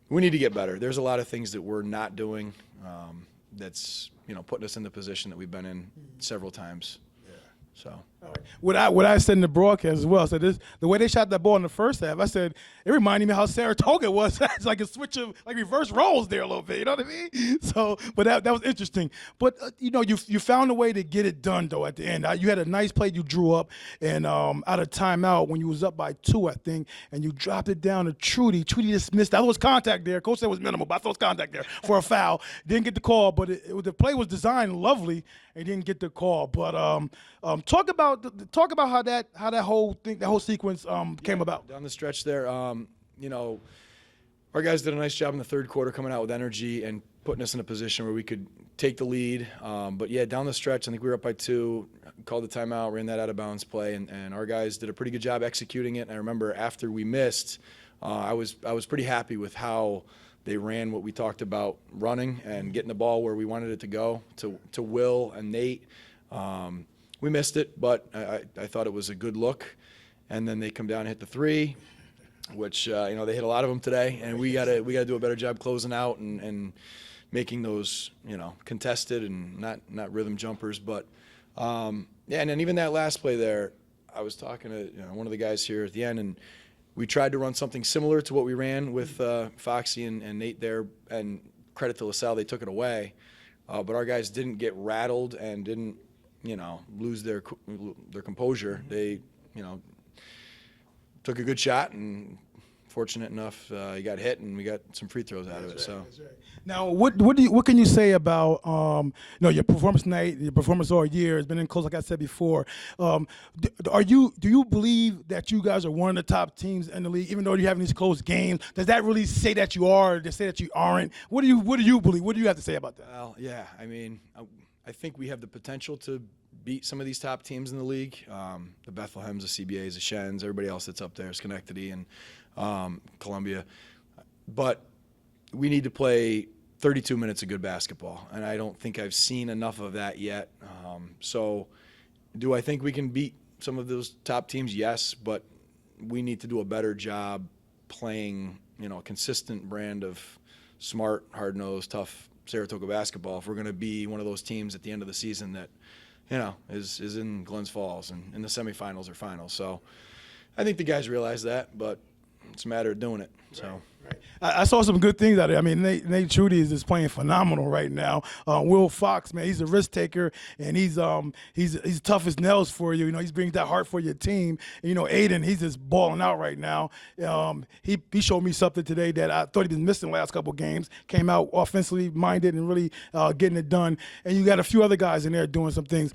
[SPEAKER 5] we need to get better. There's a lot of things that we're not doing that's putting us in the position that we've been in several times. So
[SPEAKER 1] what I said in the broadcast as well, I said the way they shot that ball in the first half, I said it reminded me how Saratoga was. It's like a switch of reverse roles there a little bit, you know what I mean? So, but that was interesting. But you found a way to get it done though at the end. You had a nice play you drew up, and out of timeout when you was up by 2, I think, and you dropped it down to Chudy. Chudy just missed. That was contact there. Coach said it was minimal, but I thought it was contact there for a foul. Didn't get the call, but the play was designed lovely and didn't get the call. But talk about how that whole sequence came about.
[SPEAKER 5] Down the stretch there, our guys did a nice job in the 3rd quarter coming out with energy and putting us in a position where we could take the lead. But yeah, down the stretch, I think we were up by 2, called the timeout, ran that out of bounds play, and our guys did a pretty good job executing it. And I remember after we missed, I was pretty happy with how They ran what we talked about, running and getting the ball where we wanted it to go, to Will and Nate. We missed it, but I thought it was a good look. And then they come down and hit the three, which they hit a lot of them today, and we gotta do a better job closing out and making those contested and not rhythm jumpers. But and then even that last play there, I was talking to one of the guys here at the end, and we tried to run something similar to what we ran with Foxy and Nate there, and credit to LaSalle, they took it away. But our guys didn't get rattled and didn't, lose their composure. They, took a good shot, and fortunate enough, he got hit, and we got some free throws out of it. So.
[SPEAKER 1] Now, what can you say about your performance tonight, your performance all year has been in close, like I said before. Do you believe that you guys are one of the top teams in the league, even though you're having these close games? Does that really say that you are, or does it say that you aren't? What do you believe? What do you have to say about that?
[SPEAKER 5] Well, yeah, I mean, I think we have the potential to beat some of these top teams in the league. The Bethlehems, the CBAs, the Shens, everybody else that's up there, Schenectady and Columbia. But we need to play 32 minutes of good basketball, and I don't think I've seen enough of that yet. So do I think we can beat some of those top teams? Yes, but we need to do a better job playing, a consistent brand of smart, hard-nosed, tough Saratoga basketball if we're going to be one of those teams at the end of the season that is in Glens Falls and in the semifinals or finals. So I think the guys realize that, but it's a matter of doing it. So.
[SPEAKER 1] Right. I saw some good things out there. I mean, Nate Chudy is just playing phenomenal right now. Will Fox, man, he's a risk taker, and he's tough as nails for you. He brings that heart for your team. And, Aiden, he's just balling out right now. He showed me something today that I thought he'd been missing the last couple of games. Came out offensively minded and really getting it done. And you got a few other guys in there doing some things.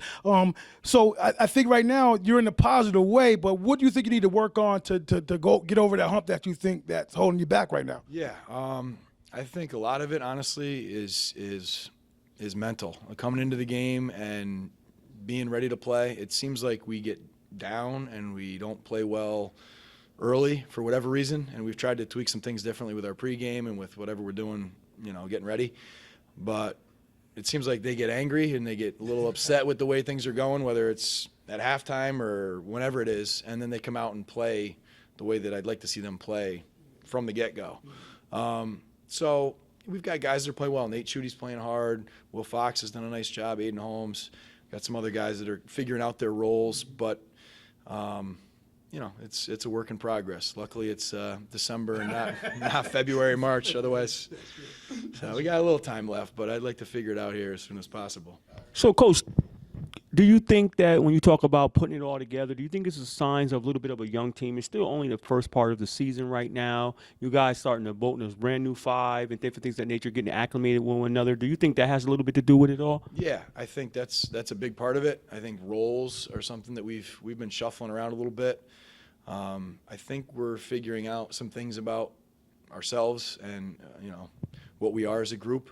[SPEAKER 1] So I think right now you're in a positive way. But what do you think you need to work on to go get over that hump that you think that's holding you back right now?
[SPEAKER 5] Yeah, I think a lot of it, honestly, is mental. Coming into the game and being ready to play. It seems like we get down and we don't play well early for whatever reason, and we've tried to tweak some things differently with our pregame and with whatever we're doing, getting ready. But it seems like they get angry and they get a little upset with the way things are going, whether it's at halftime or whenever it is, and then they come out and play the way that I'd like to see them play from the get-go. So we've got guys that are playing well. Nate Chudy's playing hard. Will Fox has done a nice job. Aiden Holmes. Got some other guys that are figuring out their roles. But, it's a work in progress. Luckily, it's December and not February, March. Otherwise, so we got a little time left. But I'd like to figure it out here as soon as possible.
[SPEAKER 2] So, Coach, do you think that when you talk about putting it all together, do you think it's a signs of a little bit of a young team? It's still only the first part of the season right now. You guys starting to vote in this brand new five and different things of that nature, getting acclimated with one another. Do you think that has a little bit to do with it all?
[SPEAKER 5] Yeah, I think that's a big part of it. I think roles are something that we've been shuffling around a little bit. I think we're figuring out some things about ourselves and what we are as a group.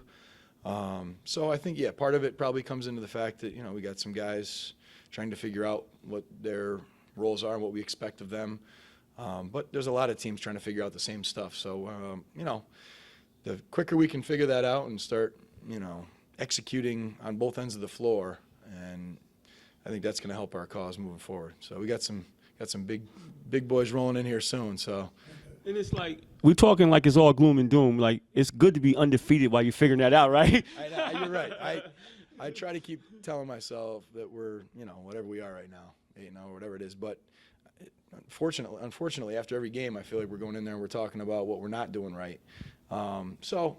[SPEAKER 5] So I think, part of it probably comes into the fact that, we got some guys trying to figure out what their roles are and what we expect of them. But there's a lot of teams trying to figure out the same stuff. So, the quicker we can figure that out and start, executing on both ends of the floor, and I think that's going to help our cause moving forward. So we got some big boys rolling in here soon, so.
[SPEAKER 2] And it's like, we're talking like it's all gloom and doom. Like, it's good to be undefeated while you're figuring that out, right?
[SPEAKER 5] You're right. I try to keep telling myself that we're, whatever we are right now, 8-0 or whatever it is. But unfortunately, after every game, I feel like we're going in there and we're talking about what we're not doing right. So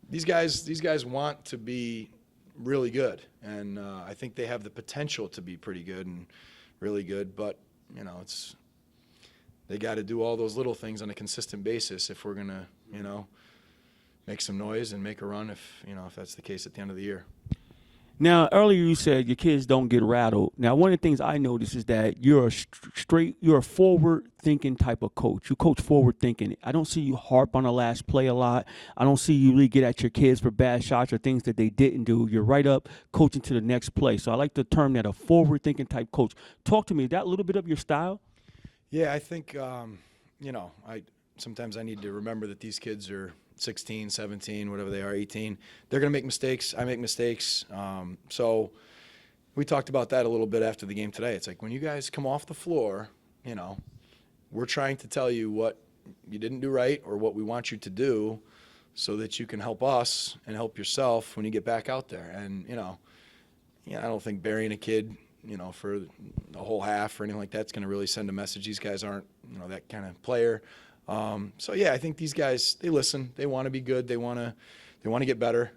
[SPEAKER 5] these guys want to be really good, and I think they have the potential to be pretty good and really good. But they got to do all those little things on a consistent basis if we're gonna, make some noise and make a run. If that's the case at the end of the year.
[SPEAKER 2] Now, earlier you said your kids don't get rattled. Now, one of the things I noticed is that you're a forward-thinking type of coach. You coach forward-thinking. I don't see you harp on the last play a lot. I don't see you really get at your kids for bad shots or things that they didn't do. You're right up coaching to the next play. So I like the term that a forward-thinking type coach. Talk to me. Is that a little bit of your style?
[SPEAKER 5] Yeah, I think, sometimes I need to remember that these kids are 16, 17, whatever they are, 18. They're going to make mistakes. I make mistakes. So we talked about that a little bit after the game today. It's like when you guys come off the floor, you know, we're trying to tell you what you didn't do right or what we want you to do so that you can help us and help yourself when you get back out there. And, you know, I don't think burying a kid, you know, for a whole half or anything like that's going to really send a message. These guys aren't, you know, that kind of player. So yeah, I think these guys, they listen. They want to be good. They want to get better.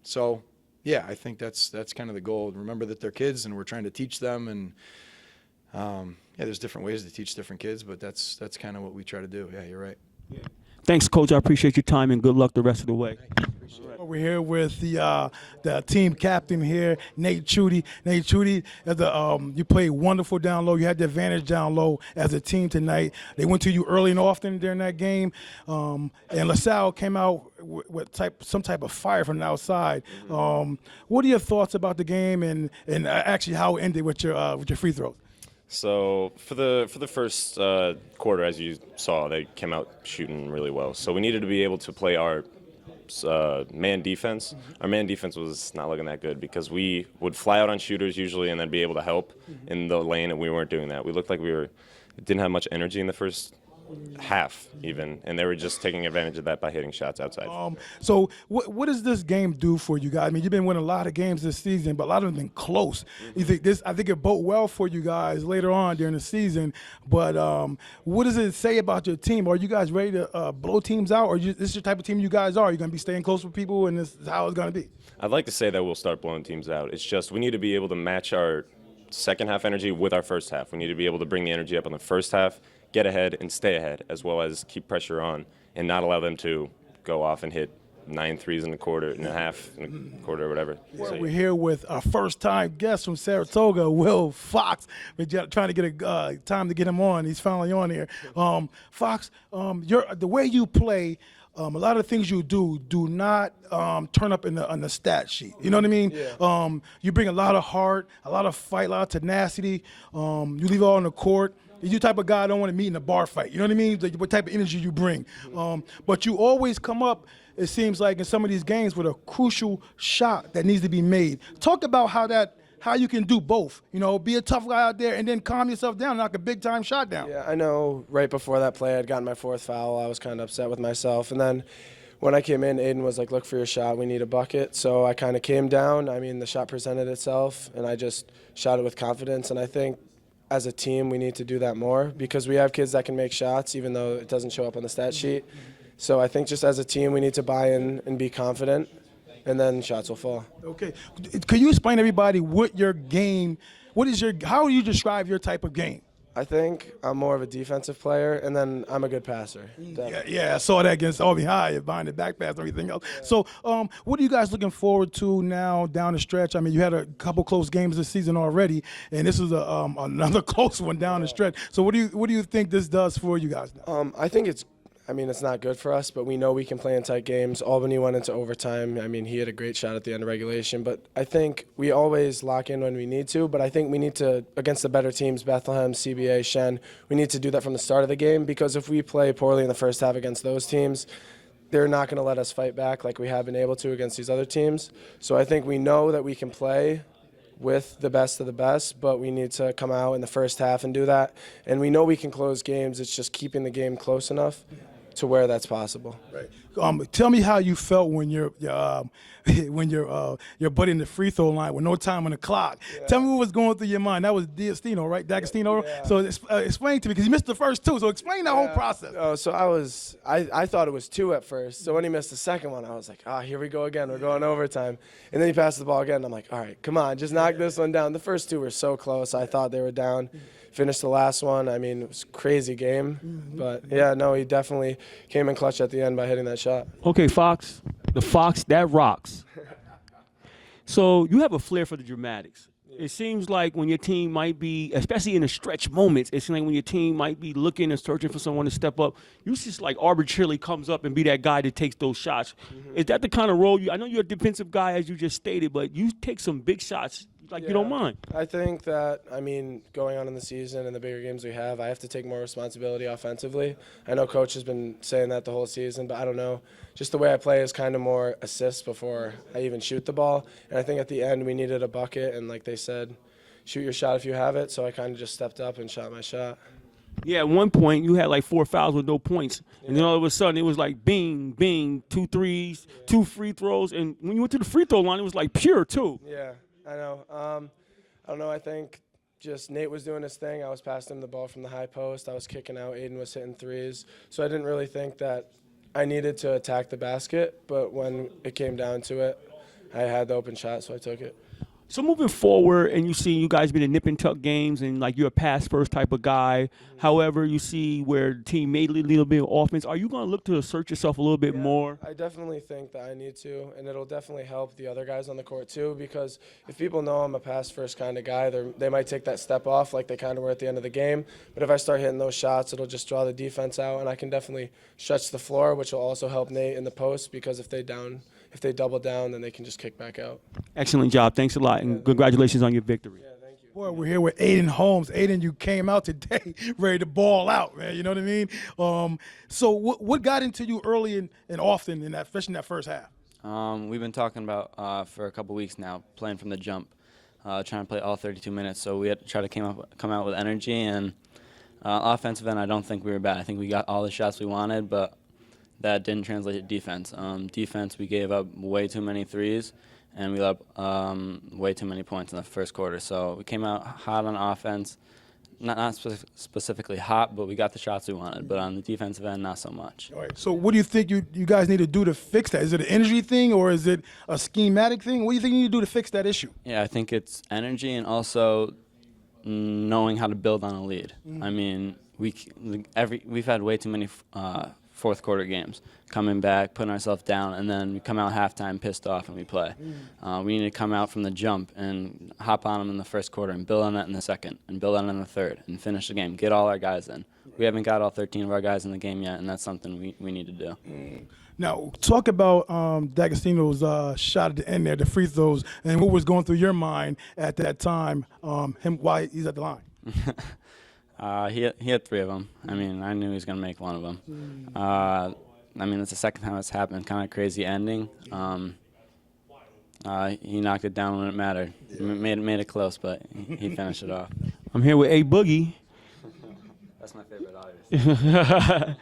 [SPEAKER 5] So yeah, I think that's kind of the goal. Remember that they're kids, and we're trying to teach them. And yeah, there's different ways to teach different kids, but that's kind of what we try to do. Yeah, you're right.
[SPEAKER 6] Yeah. Thanks, Coach. I appreciate your time, and good luck the rest of the way.
[SPEAKER 1] We're here with the team captain here, Nate Chudy. Nate Chudy, you played wonderful down low. You had the advantage down low as a team tonight. They went to you early and often during that game, and LaSalle came out with some type of fire from the outside. What are your thoughts about the game and actually how it ended with your free throws?
[SPEAKER 7] So for the first quarter, as you saw, they came out shooting really well. So we needed to be able to play our man defense. Our man defense was not looking that good because we would fly out on shooters usually and then be able to help in the lane, and we weren't doing that. We looked like we didn't have much energy in the first half even, and they were just taking advantage of that by hitting shots outside.
[SPEAKER 1] So what does this game do for you guys? I mean, you've been winning a lot of games this season, but a lot of them have been close. You think I think it bode well for you guys later on during the season, but what does it say about your team? Are you guys ready to blow teams out, or this is your type of team you guys are? You're going to be staying close with people, and this is how it's going to be?
[SPEAKER 7] I'd like to say that we'll start blowing teams out. It's just we need to be able to match our second half energy with our first half. We need to be able to bring the energy up on the first half, get ahead and stay ahead, as well as keep pressure on and not allow them to go off and hit 9 threes in a quarter and a half, in a quarter or whatever.
[SPEAKER 1] Well, we're here with a first-time guest from Saratoga, Will Fox. We're trying to get a time to get him on. He's finally on here. Fox, the way you play, a lot of things you do not turn up on the stat sheet. You know what I mean? Yeah. You bring a lot of heart, a lot of fight, a lot of tenacity. You leave it all on the court. You're the type of guy I don't want to meet in a bar fight. You know what I mean? Like, what type of energy you bring. But you always come up, it seems like, in some of these games with a crucial shot that needs to be made. Talk about how you can do both. You know, be a tough guy out there and then calm yourself down, knock a big-time shot down.
[SPEAKER 8] Yeah, I know right before that play I'd gotten my 4th foul. I was kind of upset with myself. And then when I came in, Aiden was like, look for your shot. We need a bucket. So I kind of came down. I mean, the shot presented itself, and I just shot it with confidence. And I think as a team, we need to do that more because we have kids that can make shots even though it doesn't show up on the stat sheet. So I think just as a team, we need to buy in and be confident, and then shots will fall. Okay.
[SPEAKER 1] Could you explain to everybody how do you describe your type of game?
[SPEAKER 8] I think I'm more of a defensive player, and then I'm a good passer.
[SPEAKER 1] Yeah, I saw that against Albany High, behind the back pass and everything else. Yeah. So what are you guys looking forward to now down the stretch? I mean, you had a couple close games this season already, and this is another close one down the stretch. So what do you think this does for you guys now?
[SPEAKER 8] I think it's not good for us, but we know we can play in tight games. Albany went into overtime. I mean, he had a great shot at the end of regulation, but I think we always lock in when we need to, but I think we need to, against the better teams, Bethlehem, CBA, Shen, we need to do that from the start of the game because if we play poorly in the first half against those teams, they're not going to let us fight back like we have been able to against these other teams. So I think we know that we can play with the best of the best, but we need to come out in the first half and do that. And we know we can close games. It's just keeping the game close enough to where that's possible. Right.
[SPEAKER 1] Tell me how you felt when you're buddy in the free throw line with no time on the clock. Yeah. Tell me what was going through your mind. That was D'Agostino, right? D'Agostino. Yeah. So explain to me because you missed the first 2. So explain that whole process.
[SPEAKER 8] Oh, so I thought it was 2 at first. So when he missed the second one, I was like, here we go again. We're going overtime. And then he passed the ball again. And I'm like, all right, come on, just knock this one down. The first 2 were so close. I thought they were down. Finished the last one. I mean, it was a crazy game. But, yeah, no, he definitely came in clutch at the end by hitting that shot.
[SPEAKER 6] Okay, Fox, the Fox that rocks. So you have a flair for the dramatics. It seems like when your team might be, especially in the stretch moments, it seems like when your team might be looking and searching for someone to step up, you just like arbitrarily comes up and be that guy that takes those shots. Is that the kind of role I know you're a defensive guy, as you just stated, but you take some big shots, you don't mind.
[SPEAKER 8] I think that, I mean, going on in the season and the bigger games we have, I have to take more responsibility offensively. I know Coach has been saying that the whole season, but I don't know. Just the way I play is kind of more assists before I even shoot the ball. And I think at the end we needed a bucket, and like they said, shoot your shot if you have it. So I kind of just stepped up and shot my shot.
[SPEAKER 6] Yeah, at one point you had like 4 fouls with no points, and then all of a sudden it was like bing, bing, 2 threes, 2 free throws, and when you went to the free throw line, it was like pure too.
[SPEAKER 8] Yeah, I know. I don't know. I think just Nate was doing his thing. I was passing him the ball from the high post. I was kicking out. Aiden was hitting threes. So I didn't really think that I needed to attack the basket. But when it came down to it, I had the open shot, so I took it.
[SPEAKER 6] So moving forward, and you see you guys been in nip and tuck games, and like you're a pass first type of guy. However, you see where the team made a little bit of offense. Are you going to look to assert yourself a little bit more?
[SPEAKER 8] I definitely think that I need to, and it'll definitely help the other guys on the court too. Because if people know I'm a pass first kind of guy, they might take that step off like they kind of were at the end of the game. But if I start hitting those shots, it'll just draw the defense out, and I can definitely stretch the floor, which will also help Nate in the post. Because if they double down, then they can just kick back out.
[SPEAKER 6] Excellent job. Thanks a lot, and congratulations on your victory.
[SPEAKER 8] Yeah, thank you.
[SPEAKER 1] Boy, we're here with Aiden Holmes. Aiden, you came out today ready to ball out, man. You know what I mean? So what got into you early and often in that, especially in that first half?
[SPEAKER 9] We've been talking about for a couple weeks now, playing from the jump, trying to play all 32 minutes. So we had to try to come out with energy. And offensive end, I don't think we were bad. I think we got all the shots we wanted, but that didn't translate to defense. Defense, we gave up way too many threes, and we let up way too many points in the first quarter. So we came out hot on offense, not specifically hot, but we got the shots we wanted. But on the defensive end, not so much.
[SPEAKER 1] All right. So what do you think you guys need to do to fix that? Is it an energy thing or is it a schematic thing? What do you think you need to do to fix that issue?
[SPEAKER 9] Yeah, I think it's energy and also knowing how to build on a lead. I mean, we've had way too many fourth quarter games, coming back, putting ourselves down, and then we come out halftime pissed off and we play. We need to come out from the jump and hop on them in the first quarter and build on it in the second and build on it in the third and finish the game. Get all our guys in. We haven't got all 13 of our guys in the game yet, and that's something we need to do.
[SPEAKER 1] Now, talk about D'Agostino's shot at the end there, the free throws, and what was going through your mind at that time, why he's at the line.
[SPEAKER 9] He had 3 of them. I mean, I knew he was going to make one of them. I mean, it's the second time it's happened. Kind of crazy ending. He knocked it down when it mattered. Made it close, but he finished it off.
[SPEAKER 6] I'm here with A Boogie.
[SPEAKER 9] That's my favorite, obviously.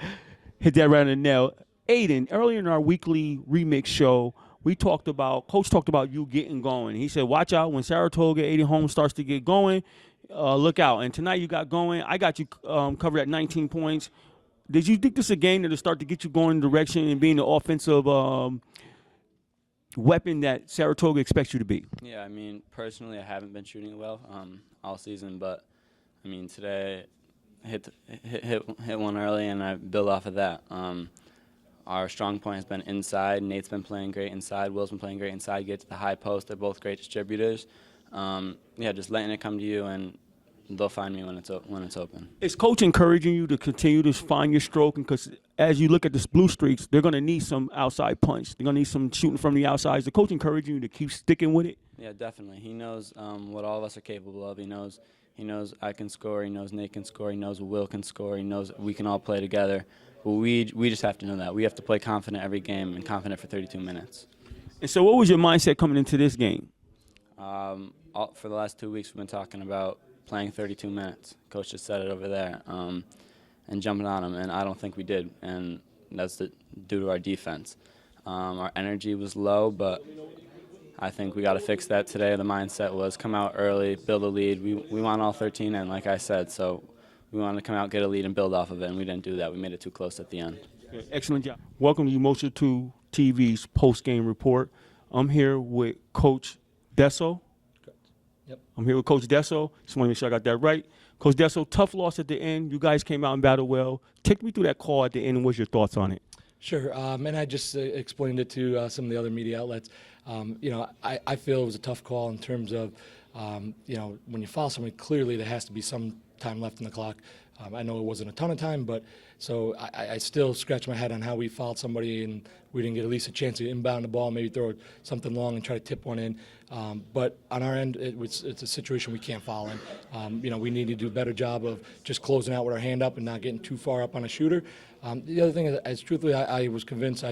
[SPEAKER 6] Hit that right on the nail. Aiden, earlier in our weekly remix show, Coach talked about you getting going. He said, watch out when Saratoga, Aiden Holmes starts to get going. Look out. And tonight you got going. I got you covered at 19 points. Did you think this is a game that'll start to get you going in the direction and being the offensive weapon that Saratoga expects you to be?
[SPEAKER 9] Yeah, I mean, personally, I haven't been shooting well all season, but I mean, today hit one early, and I build off of that. Our strong point has been inside. Nate's been playing great inside. Will's been playing great inside. Get to the high post. They're both great distributors. Yeah, just letting it come to you, and they'll find me when it's open.
[SPEAKER 6] Is Coach encouraging you to continue to find your stroke? Because as you look at the Blue Streaks, they're going to need some outside punch. They're going to need some shooting from the outside. Is the coach encouraging you to keep sticking with it?
[SPEAKER 9] Yeah, definitely. He knows what all of us are capable of. He knows I can score. He knows Nate can score. He knows Will can score. He knows we can all play together. But we just have to know that. We have to play confident every game and confident for 32 minutes.
[SPEAKER 6] And so what was your mindset coming into this game?
[SPEAKER 9] For the last 2 weeks, we've been talking about playing 32 minutes. Coach just said it over there, and jumping on them, and I don't think we did, and that's due to our defense. Our energy was low, but I think we got to fix that today. The mindset was come out early, build a lead. We want all 13 in, like I said, so we wanted to come out, get a lead, and build off of it, and we didn't do that. We made it too close at the end.
[SPEAKER 6] Excellent job. Welcome to Motion 2 TV's post-game report. I'm here with Coach Desso.
[SPEAKER 10] Yep.
[SPEAKER 6] I'm here with Coach Desso. Just want to make sure I got that right. Coach Desso, tough loss at the end. You guys came out and battled well. Take me through that call at the end, and what's your thoughts on it?
[SPEAKER 10] Sure. And I just explained it to some of the other media outlets. I feel it was a tough call in terms of, when you foul somebody, clearly there has to be some time left in the clock. I know it wasn't a ton of time, but so I still scratch my head on how we fouled somebody and we didn't get at least a chance to inbound the ball, maybe throw something long and try to tip one in. But on our end, it's a situation we can't foul in. We need to do a better job of just closing out with our hand up and not getting too far up on a shooter. The other thing is, truthfully, I was convinced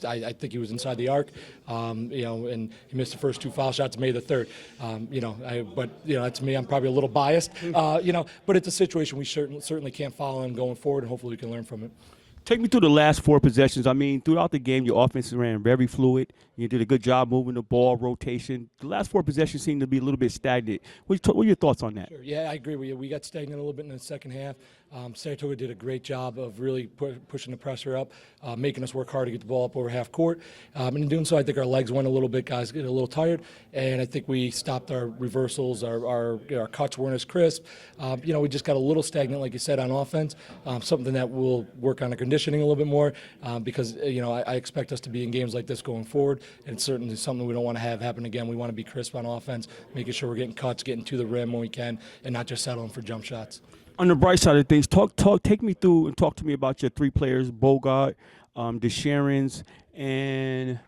[SPEAKER 10] I think he was inside the arc, and he missed the first 2 foul shots, made the third. But that's me. I'm probably a little biased, but it's a situation we certainly can't follow in going forward, and hopefully we can learn from it.
[SPEAKER 6] Take me through the last 4 possessions. I mean, throughout the game, your offense ran very fluid. You did a good job moving the ball, rotation. The last 4 possessions seemed to be a little bit stagnant. What are your thoughts on that?
[SPEAKER 10] Sure. Yeah, I agree with you. We got stagnant a little bit in the second half. Saratoga did a great job of really pushing the pressure up, making us work hard to get the ball up over half court. And in doing so, I think our legs went a little bit, guys get a little tired, and I think we stopped our reversals. Our cuts weren't as crisp. We just got a little stagnant, like you said, on offense, something that we'll work on the conditioning a little bit more because, I expect us to be in games like this going forward, and it's certainly something we don't want to have happen again. We want to be crisp on offense, making sure we're getting cuts, getting to the rim when we can, and not just settling for jump shots.
[SPEAKER 6] On the bright side of things, take me through and talk to me about your 3 players, Bogart, DeSharons, and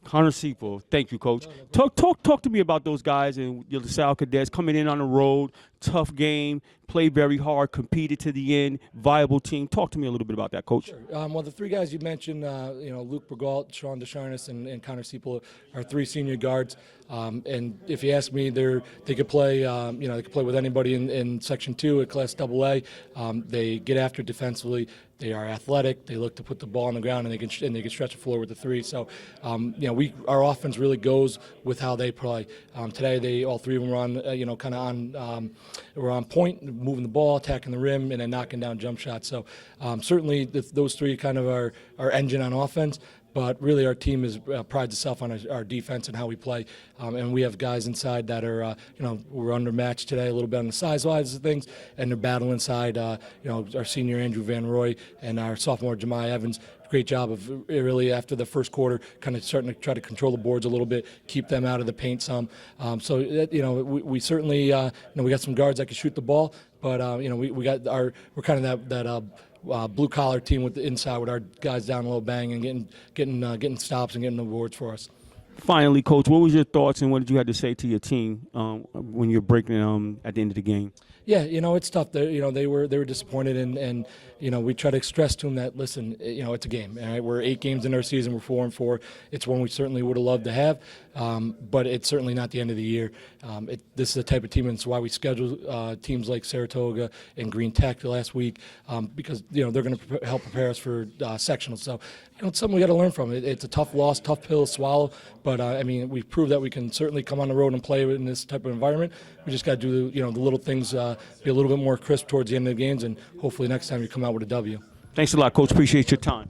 [SPEAKER 6] Connor Seipel. Thank you, Coach. Talk to me about those guys and your LaSalle Cadets coming in on the road, tough game, played very hard, competed to the end, viable team. Talk to me a little bit about that, Coach.
[SPEAKER 10] Sure. Well, the 3 guys you mentioned, Luke Bergault, Sean DeSharnis, and Connor Seipel are 3 senior guards. And if you ask me, they could play. They could play with anybody in Section 2 at Class AA. They get after it defensively. They are athletic. They look to put the ball on the ground, and they can stretch the floor with the 3. So, our offense really goes with how they play. Today, all 3 of them were on, were on point, moving the ball, attacking the rim, and then knocking down jump shots. So, certainly those 3 kind of are our engine on offense. But really, our team prides itself on our defense and how we play. And we have guys inside that are, we're undermatched today a little bit on the size-wise of things, and they're battling inside. Our senior Andrew Van Roy and our sophomore Jemiah Evans. Great job of really after the first quarter, kind of starting to try to control the boards a little bit, keep them out of the paint some. We certainly, we got some guards that can shoot the ball, but we're kind of that. Blue collar team with the inside with our guys down low, bang and getting stops and getting the boards for us.
[SPEAKER 6] Finally, Coach, what was your thoughts and what did you have to say to your team when you're breaking at the end of the game?
[SPEAKER 10] Yeah, it's tough. They were disappointed, and we try to stress to them that listen, it's a game. All right? We're 8 games in our season. We're 4-4. It's one we certainly would have loved to have, but it's certainly not the end of the year. This is the type of team, and it's why we schedule teams like Saratoga and Green Tech last week because they're going to help prepare us for sectionals. So it's something we got to learn from. It's a tough loss, tough pill to swallow, but we've proved that we can certainly come on the road and play in this type of environment. We just got to do the little things, be a little bit more crisp towards the end of the games, and hopefully next time you come out with a W.
[SPEAKER 6] Thanks a lot, Coach. Appreciate your time.